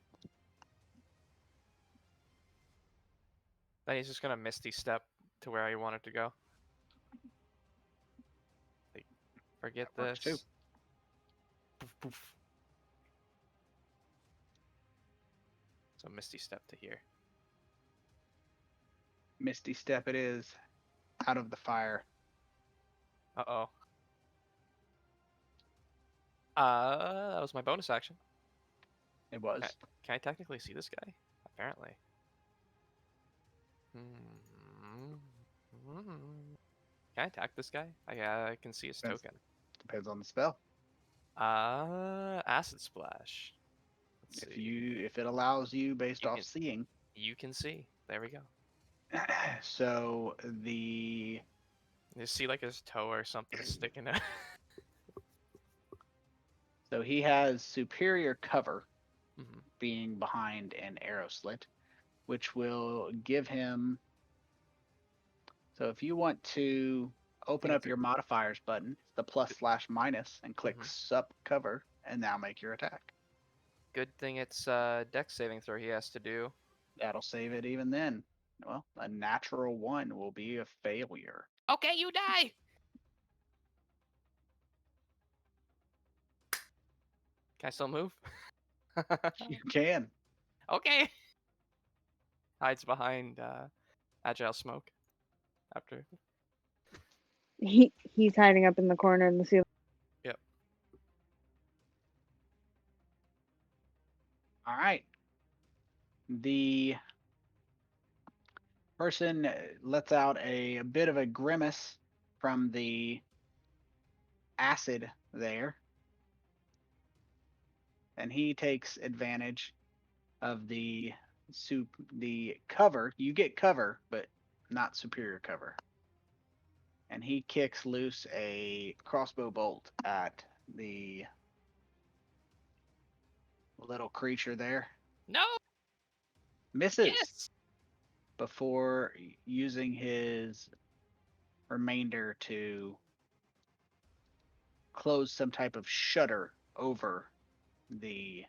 Then he's just gonna misty step to where I wanted to go. Like, forget That works this. too. Poof, poof. So misty step to here. Misty step it is, out of the fire. Uh-oh. That was my bonus action. It was. Okay. Can I technically see this guy? Apparently. Can I attack this guy? I can see his Depends. token. Depends on the spell. Acid splash. Let's see. If it allows you based You off can- seeing. You can see. There we go. So the You see like his toe or something sticking out. so he has superior cover, Mhm. being behind an arrow slit, which will give him. So if you want to open think up your modifiers button, the +/- and click sup cover, and now make your attack. Good thing it's dex saving throw he has to do. That'll save it even then. Well, a natural 1 will be a failure. Okay, you die. Can I still move? You can. Okay. Hides behind Agile smoke. After. He's hiding up in the corner in the ceiling. Yep. All right. The person lets out a bit of a grimace from the acid there, and he takes advantage of the cover. You get cover, but not superior cover. And he kicks loose a crossbow bolt at the little creature there. No. Misses Yes. before using his remainder to close some type of shutter over the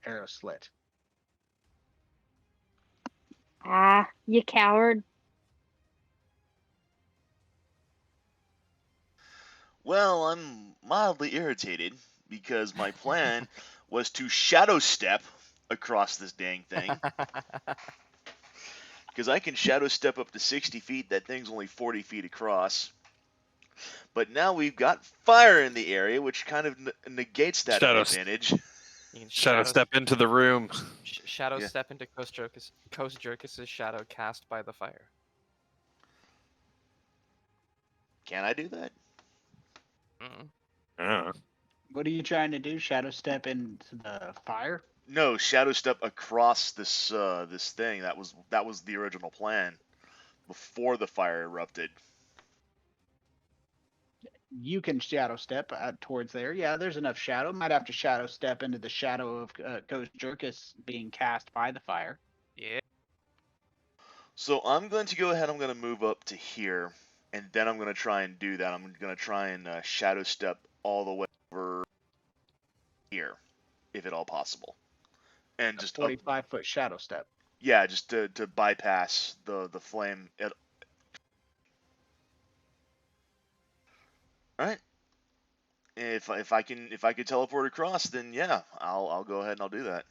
arrow slit. Ah, you coward. Well, I'm mildly irritated because my plan was to shadow step across this dang thing. Because I can shadow step up to 60 feet. That thing's only 40 feet across. But now we've got fire in the area, which kind of negates that advantage. You can Shadow step into the room. Shadow Yeah. step into Kosjurkis' shadow cast by the fire. Can I do that? Mm. Yeah. What are you trying to do? Shadow step into the fire? No, shadow step across this this thing. That was the original plan before the fire erupted. You can shadow step towards there. Yeah, there's enough shadow. Might have to shadow step into the shadow of Kosjurkis being cast by the fire. Yeah. So I'm going to go ahead. I'm going to move up to here, and then I'm going to try and do that. I'm going to try and shadow step all the way over here, if at all possible, and just 45-foot shadow step. yeah, just to bypass the flame. All right. If I can teleport across, then yeah, I'll go ahead and I'll do that.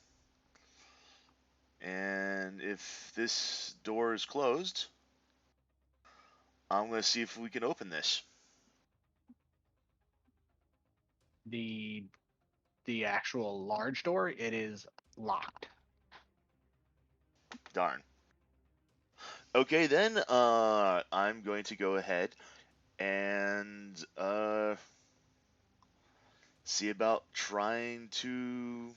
And if this door is closed, I'm going to see if we can open this. The actual large door, it is locked. Darn. Okay, then I'm going to go ahead and see about trying to.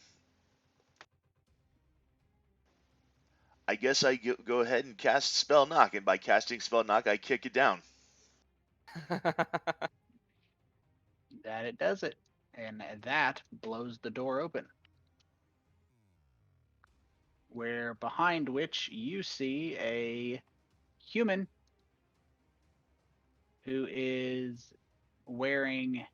I guess I go ahead and cast Spell Knock, and by casting Spell Knock, I kick it down. That it does it. And that blows the door open. Where behind which you see a human who is wearing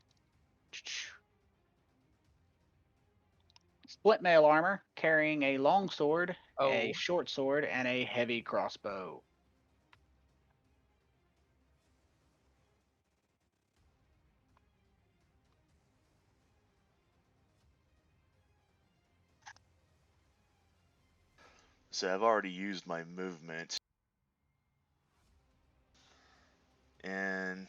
split mail armor, carrying a long sword, a Oh. short sword, and a heavy crossbow. So I've already used my movement. And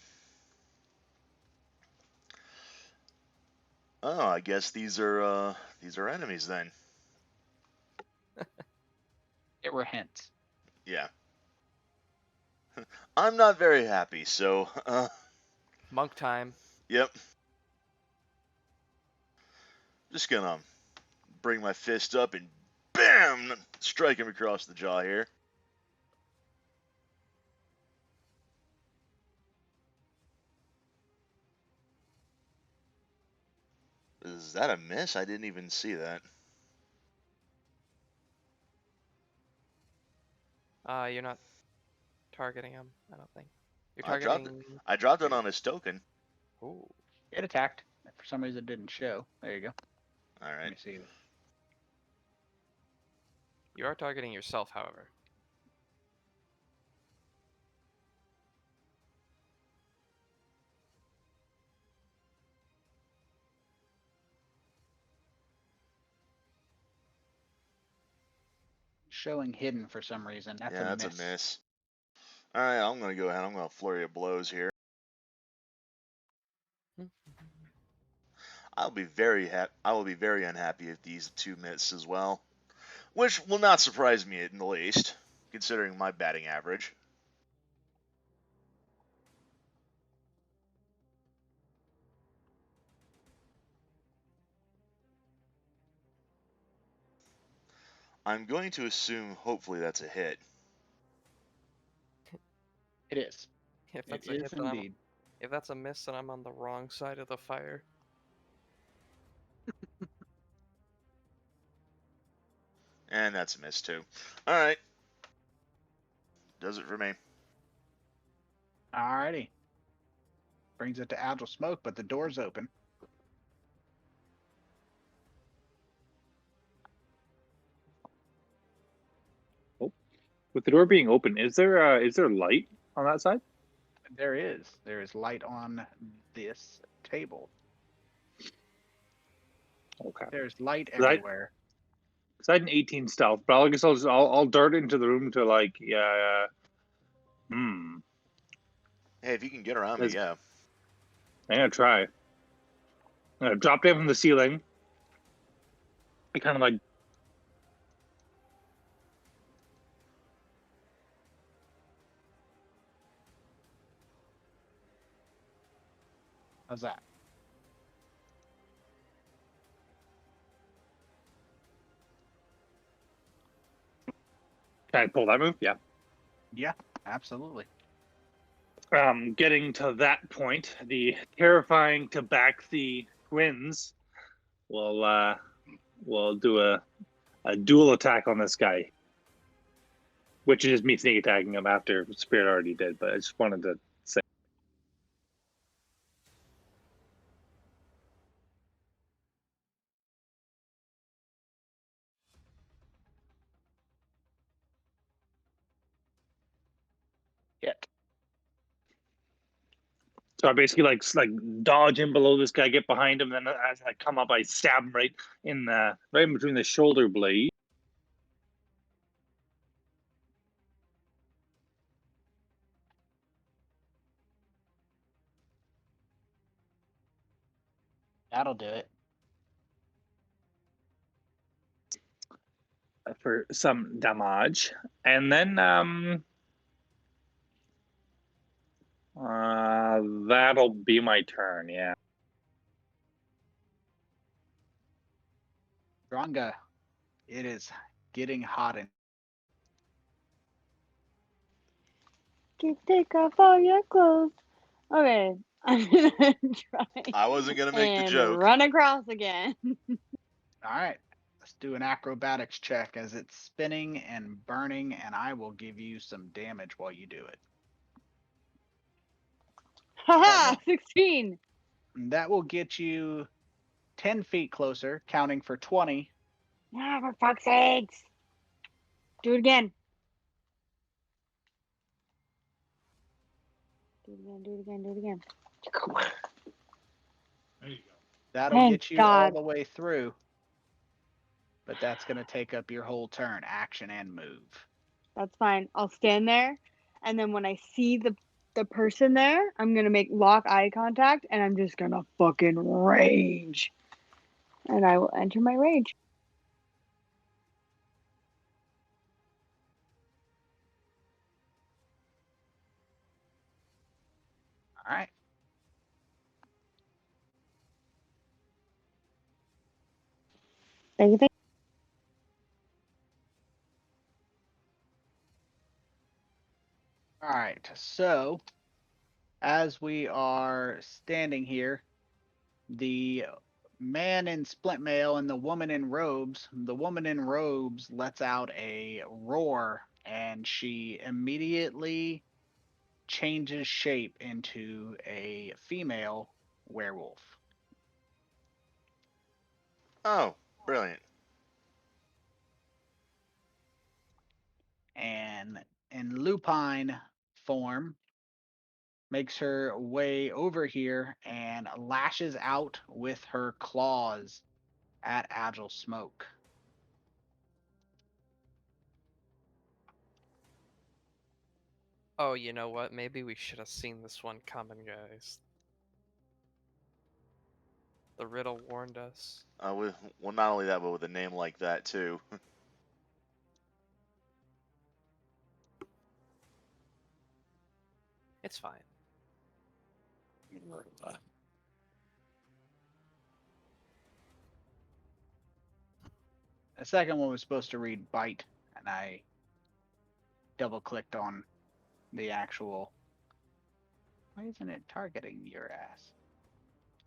oh, I guess these are enemies then. It were hints. Yeah. I'm not very happy, so Monk time. yep. Just gonna bring my fist up and bam, strike him across the jaw here. Is that a miss? I didn't even see that. You're not targeting him, I don't think. You're I dropped it. targeting. I dropped it on his token. Ooh. It attacked. For some reason, it didn't show. There you go. All Let right. me see. You are targeting yourself, however. Showing hidden for some reason. That's Yeah, a that's miss. a miss. All right, I'm gonna go ahead. I'm gonna flurry of blows here. I will be very unhappy if these two miss as well, which will not surprise me in the least, considering my batting average. I'm going to assume, hopefully, that's a hit. It is. If It that's a is hit, then indeed. if that's a miss, then I'm on the wrong side of the fire. And that's a miss too. Alright. Does it for me. Alrighty. Brings it to Agile Smoke, but the door's open. With the door being open, is there light on that side? There is. There is light on this table. Okay. There's light Right. everywhere. Because I had an 18 stealth, but I guess I'll dart into the room to like Hey, if you can get around me, That's- yeah. I'm gonna try. I'm gonna drop down from the ceiling. I kind of like How's that? can I pull that move? Yeah. Yeah, absolutely. Getting to that point, the terrifying Tabaxi twins will do a dual attack on this guy, which is me sneak attacking him after Spirit already did. But I just wanted to say. Hit. So I basically like dodge in below this guy, get behind him, then as I come up, I stab him right in between the shoulder blade. That'll do it. For some damage, and then that'll be my turn. Yeah. Dronga, it is getting hot in. Take off all your clothes. Okay, I'm gonna try I wasn't gonna make the and joke. run across again. Alright. Let's do an acrobatics check as it's spinning and burning, and I will give you some damage while you do it. Haha, 16. And that will get you 10 feet closer, counting for 20. Ah, for fuck's sakes. Do it again. Do it again, do it again, do it again. There you go. That'll Thank get you all God. the way through. But that's going to take up your whole turn, action and move. That's fine. I'll stand there, and then when I see the person there, I'm gonna make lock eye contact, and I'm just gonna fucking rage. And I will enter my rage. All right. Thank you. All right. So, as we are standing here, the man in splint mail and the woman in robes lets out a roar, and she immediately changes shape into a female werewolf. Oh, brilliant. And in lupine form, makes her way over here and lashes out with her claws at Agile Smoke. Oh, you know what? Maybe we should have seen this one coming, guys. The riddle warned us. Well, not only that, but with a name like that too. It's fine. The second one was supposed to read bite, and I double clicked on the actual. Why isn't it targeting your ass?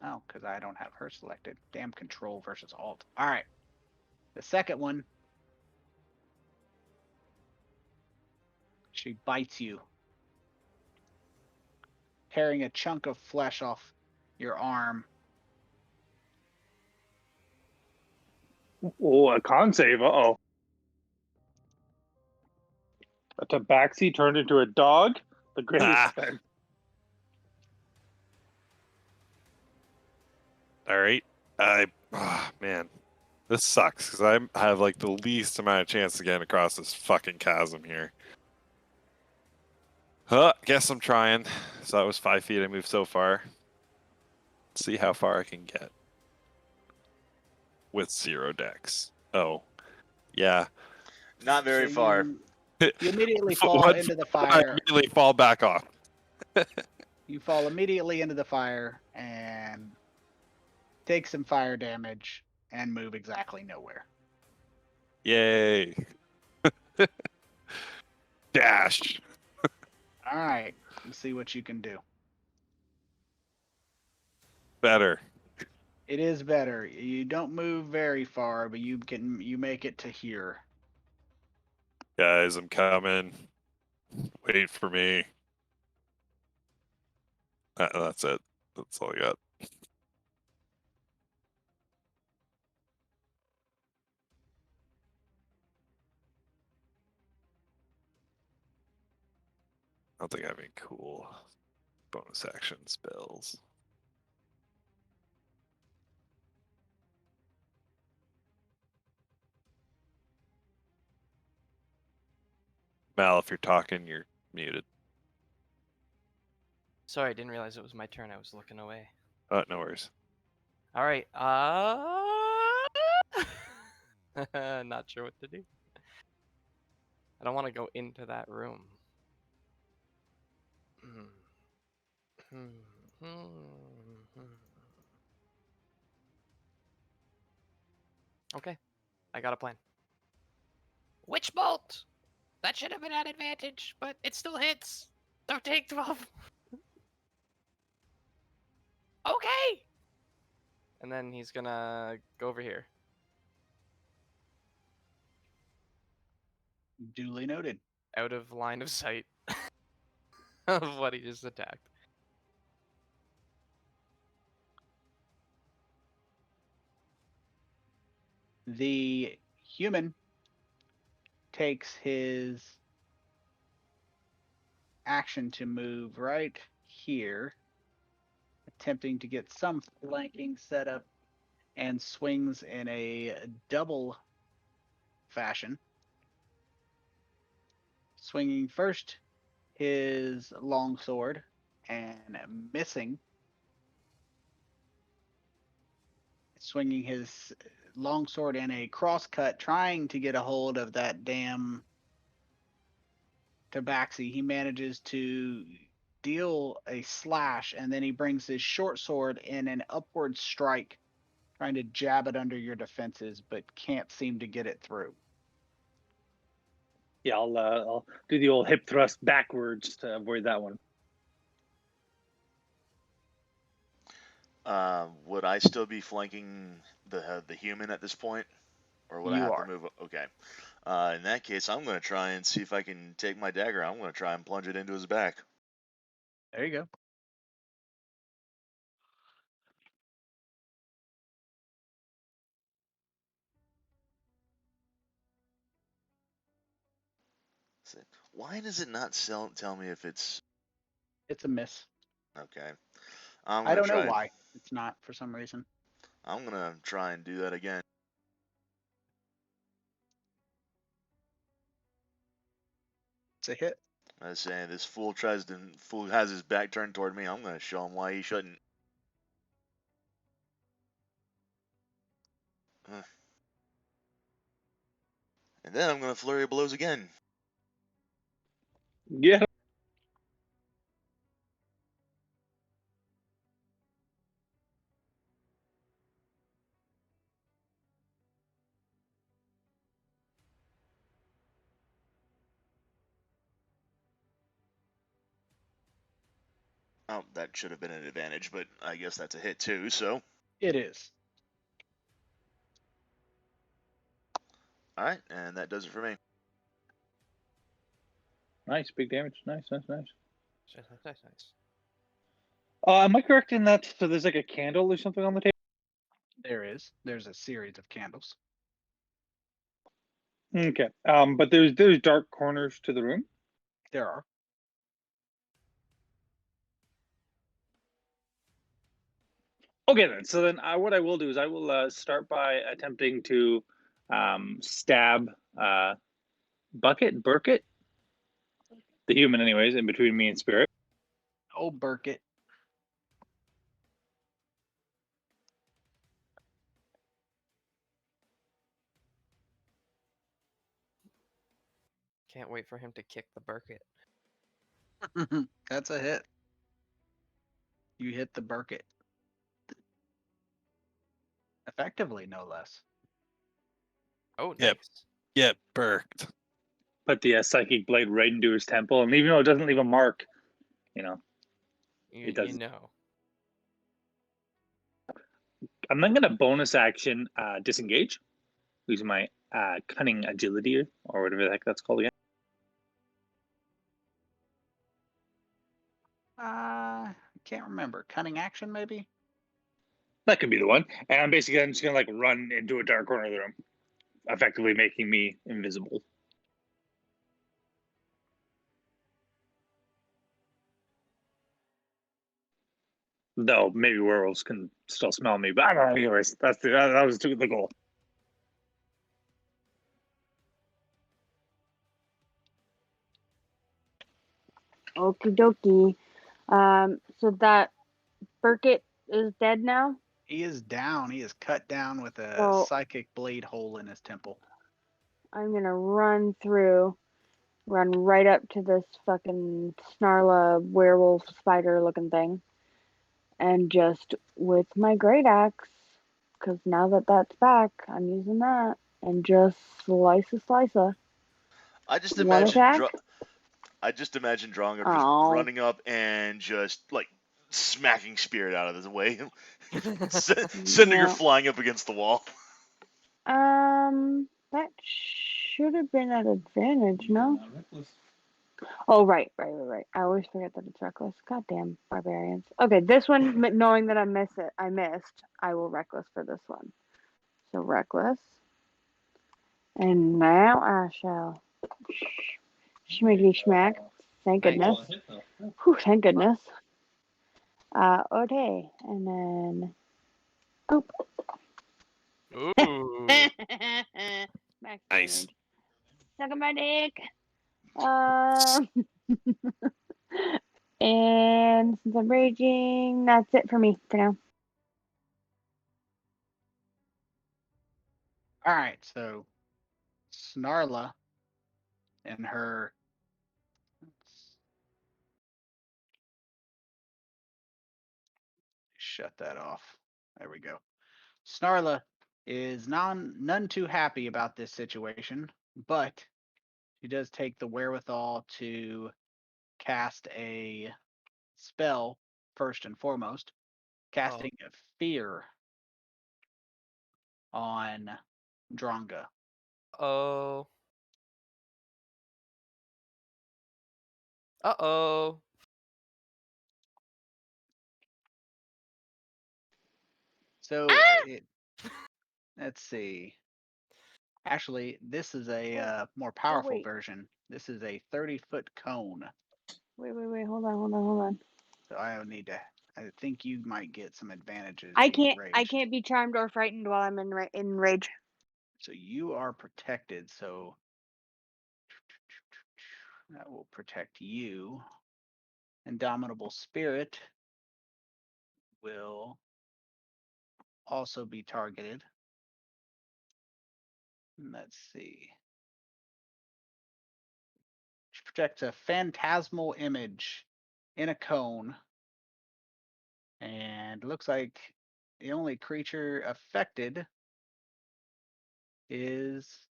Oh, because I don't have her selected. Damn, control versus alt. All right. The second one She bites you, tearing a chunk of flesh off your arm. Oh, a con save. Uh-oh. A tabaxi turned into a dog? The greatest thing. All right. Man, this sucks because I have like the least amount of chance to get across this fucking chasm here. Guess I'm trying. So that was 5 feet I moved so far. Let's see how far I can get with 0 dex. Oh, yeah. Not very So far. You immediately fall into the I fire. immediately fall back off. You fall immediately into the fire and take some fire damage and move exactly nowhere. Yay. Dash. All right, let's see what you can do. Better. It is better. You don't move very far, but you make it to here. Guys, I'm coming. Wait for me. That's it. That's all I got. I don't think I have any cool bonus action spells. Mal, if you're talking, you're muted. Sorry, I didn't realize it was my turn. I was looking away. No worries. All right. Not sure what to do. I don't want to go into that room. Okay, I got a plan. Witch bolt. That should have been at advantage, but it still hits. Don't take 12. Okay. And then he's gonna go over here. Duly noted. Out of line of sight of what he just attacked. The human takes his action to move right here, attempting to get some flanking setup, and swings in a double fashion. Swinging first his longsword and missing. Swinging his longsword in a crosscut, trying to get a hold of that damn Tabaxi. He manages to deal a slash, and then he brings his short sword in an upward strike, trying to jab it under your defenses, but can't seem to get it through. Yeah, I'll do the old hip thrust backwards to avoid that one. Would I still be flanking the human at this point, or would I You have are. to move? Okay. In that case, I'm going to try and see if I can take my dagger. I'm going to try and plunge it into his back. There you go. Why does it not tell me if it's It's a miss. okay? I'm I gonna don't know try. why it's not for some reason. I'm gonna try and do that again. It's a hit. I was saying this fool has his back turned toward me. I'm gonna show him why he shouldn't. And then I'm gonna flurry of blows again. Yeah. Oh, that should have been an advantage, but I guess that's a hit too. So, It is. all right, and that does it for me. Nice, big damage. Nice. Nice. Am I correct in that? So there's like a candle or something on the table? There's a series of candles. Okay. But there's dark corners to the room. There are. Okay then. So then, what I will do is I will start by attempting to stab Burkett, the human, anyways, in between me and Spirit. Oh, Burkett. Can't wait for him to kick the Burkett. That's a hit. You hit the Burkett. Effectively, no less. Oh, nice. Yep. Get burked. Put the psychic blade right into his temple, and even though it doesn't leave a mark, You it doesn't. know. I'm then gonna bonus action disengage, using my cunning agility or whatever the heck that's called again. Can't remember. Cunning action, maybe? That could be the one. And I'm just gonna like run into a dark corner of the room, effectively making me invisible. Though maybe werewolves can still smell me, but I don't know. Anyways, that was the goal. Okie dokie. So that Burkett is dead now. He is down. He is cut down with a So- psychic blade hole in his temple. I'm gonna run right up to this fucking Snarla werewolf spider looking thing, and just with my great axe, because now that that's back, I'm using that, and just slice. I just One imagine attack? I just imagine Dronga just Oh. running up and just like smacking Spirit out of his way, sending her Yeah. flying up against the wall. That should have been at advantage, no? Reckless. Oh, right. I always forget that it's reckless. Goddamn barbarians. Okay, this one, knowing that I missed, I will reckless for this one. So reckless. And now I shall schmiggity schmack. Thank Nice. goodness. Oh, a hit though. Yeah. Whew, thank goodness. Okay, and then oop. Ooh. Max Nice. damage. Suck on my dick. And since I'm raging, that's it for me for now. All right, so Snarla and her. Shut that off. There we go. Snarla is none too happy about this situation, but she does take the wherewithal to cast a spell first and foremost, casting a fear on Dronga. Oh. Uh-oh. So let's see. Actually, this is a more powerful wait. version. This is a 30-foot cone. Wait. Hold on. So I would need to. I think you might get some advantages. I being can't raged. be charmed or frightened while I'm in rage. So you are protected. So that will protect you. Indomitable Spirit will also be targeted. Let's see. She protects a phantasmal image in a cone. And it looks like the only creature affected is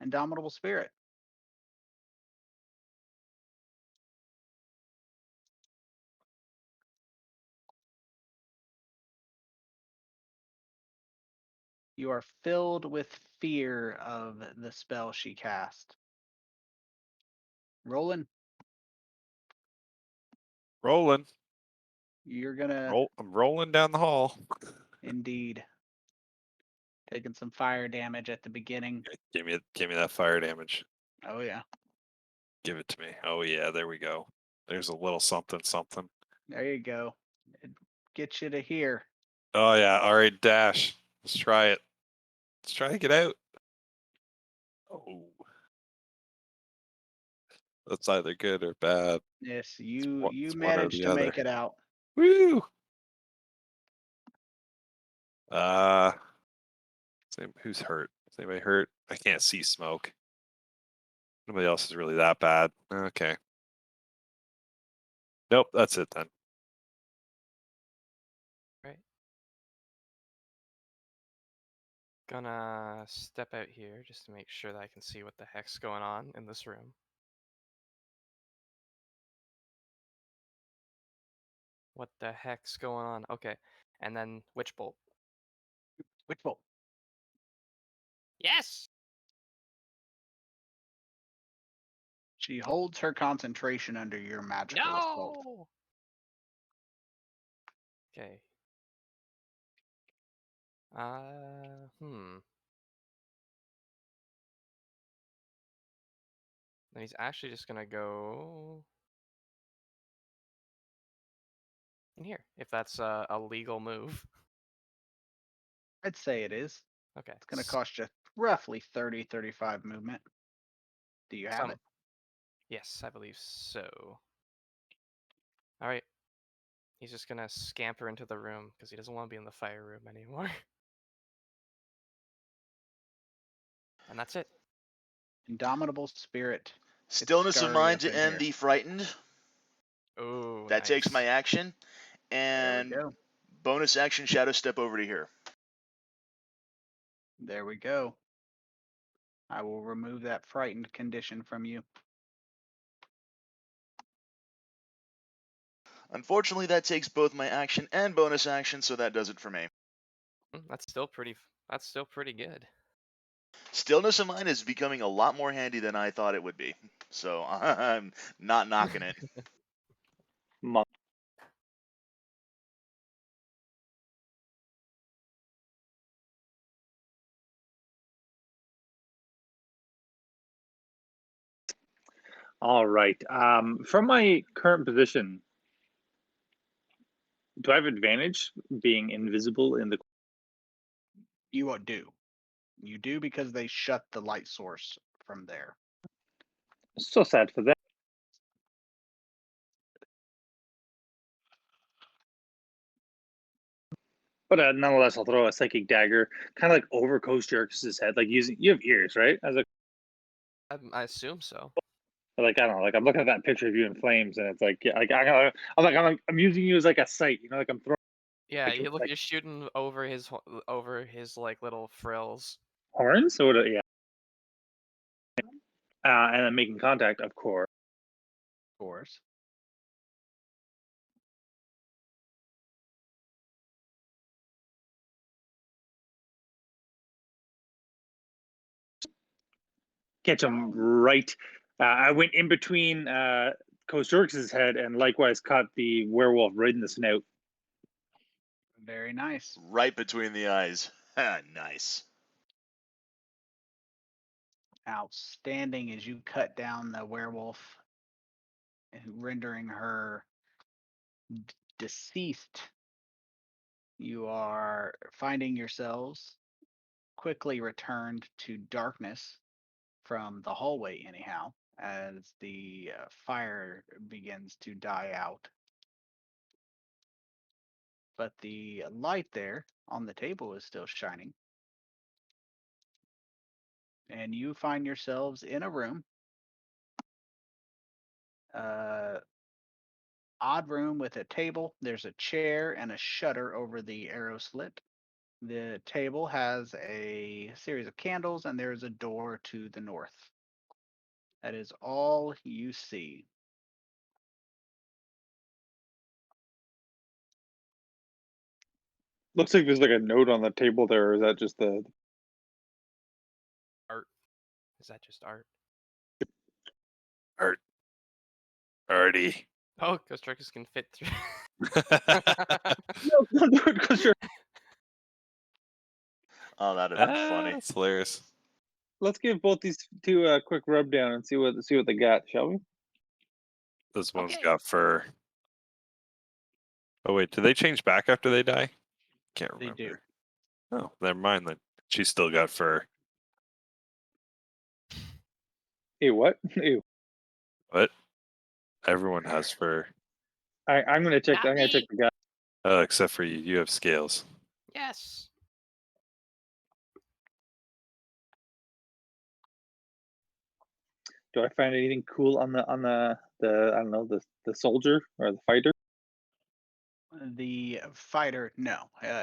Indomitable Spirit. You are filled with fear of the spell she cast. Rolen, Rolling. you're gonna I'm rolling down the hall. indeed taking some fire damage at the beginning. Give me that fire damage. Oh yeah, Give it to me. Oh yeah, there we go. There's a little something. there you go. It gets you to here. Oh yeah. All right, dash. Let's try it. Let's try to get out. Oh. That's either good or bad. Yes, you It's one or managed the to make other. it out. Woo! Who's hurt? Is anybody hurt? I can't see smoke. Nobody else is really that bad. Okay. Nope, that's it then. Right. Gonna step out here just to make sure that I can see what the heck's going on in this room. What the heck's going on? Okay. And then Witch Bolt. Witch bolt. Yes! She holds her concentration under your magical assault. No! Okay. And he's actually just gonna go in here, if that's a legal move. I'd say it is. Okay. It's going to cost you roughly 30, 35 movement. Do you have it? Yes, I believe so. All right. He's just gonna scamper into the room because he doesn't want to be in the fire room anymore. And that's it. Indomitable spirit. Stillness of scurry mind up to in end here. the frightened. Oh, That takes nice. my action. There we And go. bonus action shadow step over to here. There we go. I will remove that frightened condition from you. Unfortunately, that takes both my action and bonus action, so that does it for me. That's still pretty. That's still pretty good. Stillness of mind is becoming a lot more handy than I thought it would be. So I'm not knocking it. All right. From my current position, do I have advantage being invisible in the? You what do? You do because they shut the light source from there. So sad for them. But nonetheless, I'll throw a psychic dagger, kind of like over Kosjurkis' head, like using. You have ears, right? As a I assume so. like I don't know, like I'm looking at that picture of you in flames, and it's like, yeah, like I'm using you as like a sight, you know, like I'm throwing. Yeah, Like, you look. like You're shooting over his like little frills. horns, so yeah. And then making contact, of course. Of course. Catch him right. I went in between Kosjurkis' head and likewise caught the werewolf right in the snout. Very nice. Right between the eyes. Nice. Outstanding as you cut down the werewolf, rendering her deceased. You are finding yourselves quickly returned to darkness from the hallway, anyhow, as the fire begins to die out. But the light there on the table is still shining. And you find yourselves in a room. Odd room with a table. There's a chair and a shutter over the arrow slit. The table has a series of candles, and there is a door to the north. That is all you see. Looks like there's like a note on the table there, or is that just the Art. Is that just art? Art. Alrighty. Oh, Kosjurkis can fit through. No, don't do it, Kosjurkis. Oh, that'd have been funny. That's hilarious. Let's give both these two a quick rub down and see what they got, shall we? This one's Okay. got fur. Oh wait, do they change back after they die? Can't They remember. do. Oh, never mind then. She's still got fur. Ew, what? Ew. What? Everyone has fur. I'm gonna check. Not I'm gonna check me. the guy. Except for you. You have scales. Yes. Do I find anything cool on the I don't know, the soldier or the fighter? The fighter, no.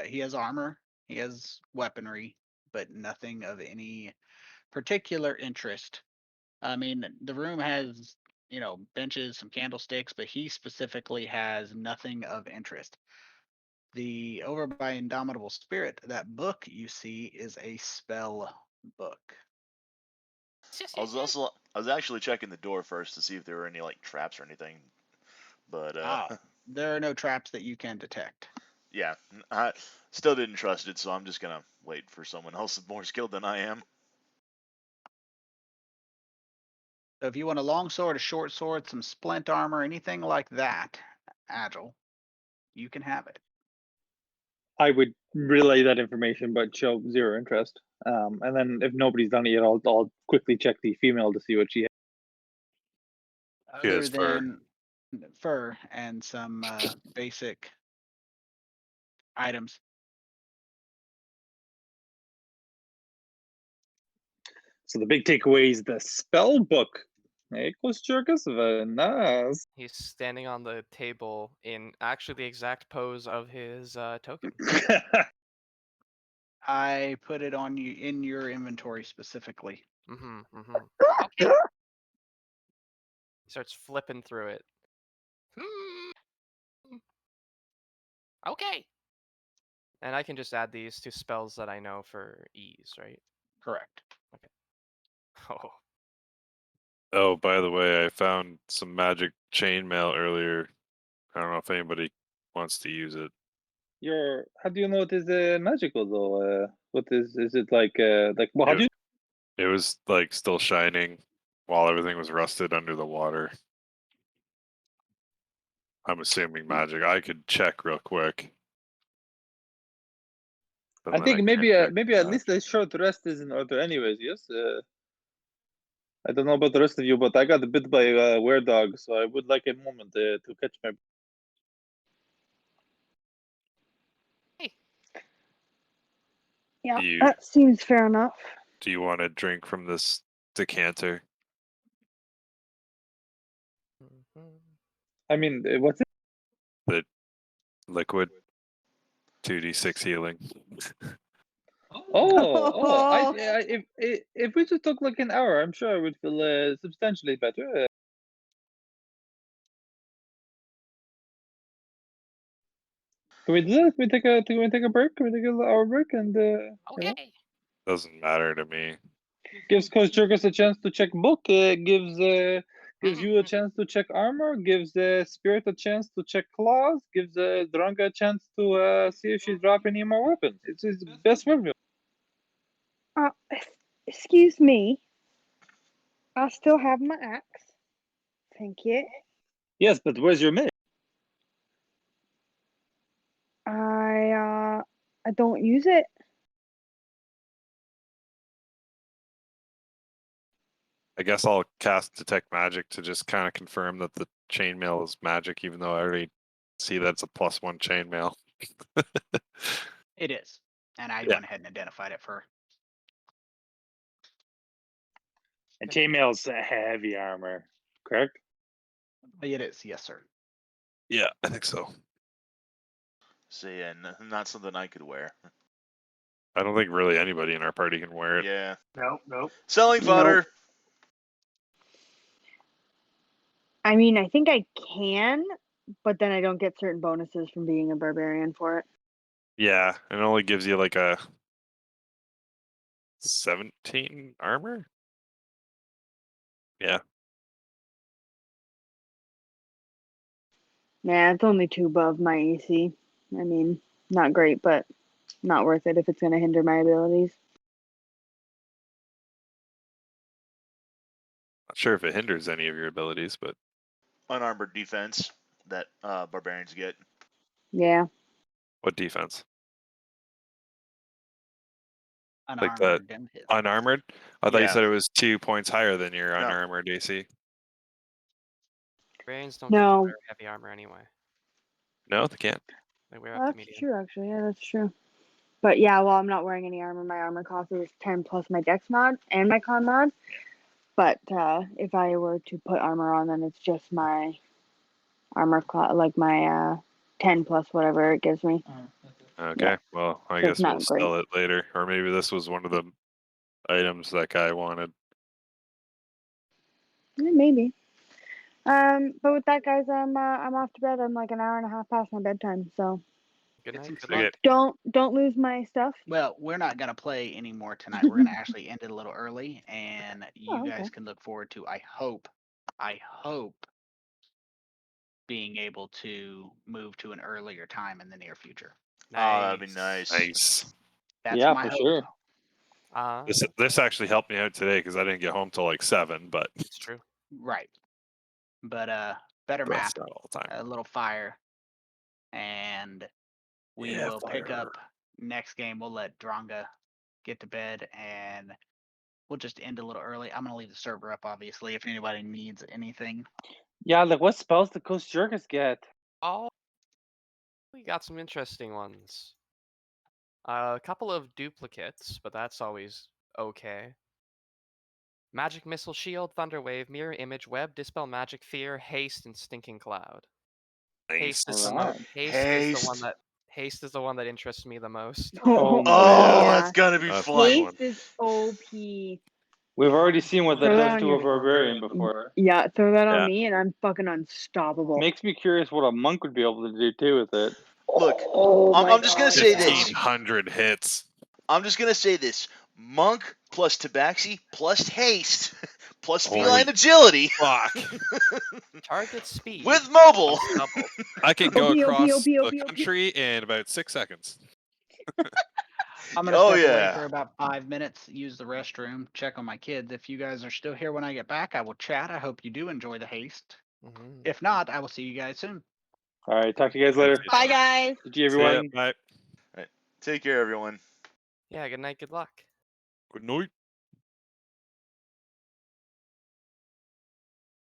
He has armor, he has weaponry, but nothing of any particular interest. I mean, the room has, benches, some candlesticks, but he specifically has nothing of interest. The over by Indomitable Spirit, that book you see is a spell book. I was actually checking the door first to see if there were any like traps or anything, but There are no traps that you can detect. yeah, I still didn't trust it, so I'm just gonna wait for someone else more skilled than I am. So if you want a long sword, a short sword, some splint armor, anything like that, Agile, you can have it. I would relay that information, but show zero interest. And then if nobody's done it yet, I'll quickly check the female to see what she has. She Other has fur. than fur and some basic items. So the big takeaway is the spell book. Hey, Kosjurkis, very nice. He's standing on the table in actually the exact pose of his token. I put it on you in your inventory specifically. Mm-hmm. Mm-hmm. Okay. He starts flipping through it. Okay. And I can just add these to spells that I know for ease, right? Correct. Oh. Oh, by the way, I found some magic chainmail earlier. I don't know if anybody wants to use it. How do you know it is magical though? What is it like? Well, how do you? It was like still shining while everything was rusted under the water. I'm assuming magic. I could check real quick. But I then think maybe can't check maybe at back. least a short rest is in order, anyways. Yes. I don't know about the rest of you, but I got bit by a were-dog, so I would like a moment to catch my. Yeah, You- that seems fair enough. Do you want to drink from this decanter? Mhm. I mean, what's it? The liquid 2d6 healing. If we just took like an hour, I'm sure I would feel substantially better. Can we do that? Can we take a break? Can we take an hour break and Okay. Doesn't matter to me. gives Kosjurkis a chance to check book. Gives you a chance to check armor. Gives Spirit a chance to check claws. Gives Dronga a chance to see if she's dropping any more weapons. It's his best weapon. Excuse me. I still have my axe. Thank you. Yes, but where's your mate? I don't use it. I guess I'll cast Detect Magic to just kind of confirm that the chainmail is magic, even though I already see that's a +1 chainmail. It is. And I Yeah. went ahead and identified it for. And chainmail's heavy armor, correct? It is, yes, sir. Yeah, I think so. So yeah, not something I could wear. I don't think really anybody in our party can wear it. Yeah. Nope. Selling fodder. I mean, I think I can, but then I don't get certain bonuses from being a barbarian for it. Yeah, it only gives you like a 17 armor. Yeah. Yeah, it's only 2 above my AC. I mean, not great, but not worth it if it's going to hinder my abilities. Not sure if it hinders any of your abilities, but Unarmored defense that barbarians get. Yeah. what defense? Unarmored and hit. Unarmored? I thought you Yeah. said it was 2 points higher than your No. unarmored AC. Barbarians don't get to No. wear heavy armor anyway. No, they can't. They wear up to That's medium. true, actually. Yeah, that's true. But yeah, well, I'm not wearing any armor. My armor cost is 10 plus my dex mod and my con mod. But if I were to put armor on, then it's just my armor class, like my 10 plus whatever it gives me. Okay, Yeah. well, I So guess it's we'll not great. sell it later. Or maybe this was one of the items that guy wanted. Yeah, maybe. But with that, guys, I'm off to bed. I'm like an hour and a half past my bedtime, so Good Get night. some Good sleep. luck. don't lose my stuff. Well, we're not gonna play anymore tonight. We're gonna actually end it a little early, and you okay. guys can look forward to. I hope, being able to move to an earlier time in the near future. Oh, that'd be nice. Nice. That's Yeah, my for hope. sure. This actually helped me out today because I didn't get home till like 7, but It's true. Right. But better but map, that's not all the time. a little fire, and we Yeah, will pick fire. up next game. We'll let Dronga get to bed, and we'll just end a little early. I'm gonna leave the server up, obviously, if anybody needs anything. Yeah, like what spells did Kosjurkis get? Oh, we got some interesting ones. A couple of duplicates, but that's always okay. Magic Missile Shield, Thunder Wave, Mirror Image, Web, Dispel Magic, Fear, Haste, and Stinking Cloud. Nice. Haste is Alright. Haste is the one that interests me the most. Oh, Oh, yeah. that's gonna be That's fun. one. Haste is OP. We've already seen what that Throw that does on to a your- barbarian before. Yeah, throw that on Yeah. me, and I'm fucking unstoppable. Makes me curious what a monk would be able to do too with it. Look, Oh I'm my just gonna God, say yeah. this. 1,500 hits. I'm just gonna say this. Monk plus Tabaxi plus haste plus Holy feline agility Fuck. Target speed. with mobile. Double. I can go OP, across OP, the OP. country in about 6 seconds. I'm gonna Oh, step away yeah. for about 5 minutes, use the restroom, check on my kids. If you guys are still here when I get back, I will chat. I hope you do enjoy the haste. Mhm. If not, I will see you guys soon. Alright, talk to you guys later. Bye, guys. GG See ya. everyone. Bye. Take care, everyone. Yeah, good night, good luck. Good night.